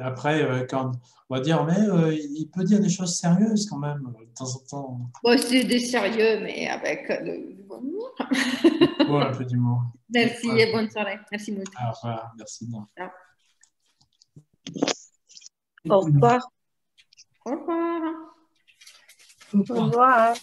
Après, quand on va dire, mais il peut dire des choses sérieuses quand même, de temps en temps. Bon, c'est des sérieux, mais avec de l'humour. Ouais, un peu d'humour. Merci Ouais. et bonne soirée. Merci, Maud. Au revoir, merci bien. Ciao. Au revoir. Au revoir. Au revoir.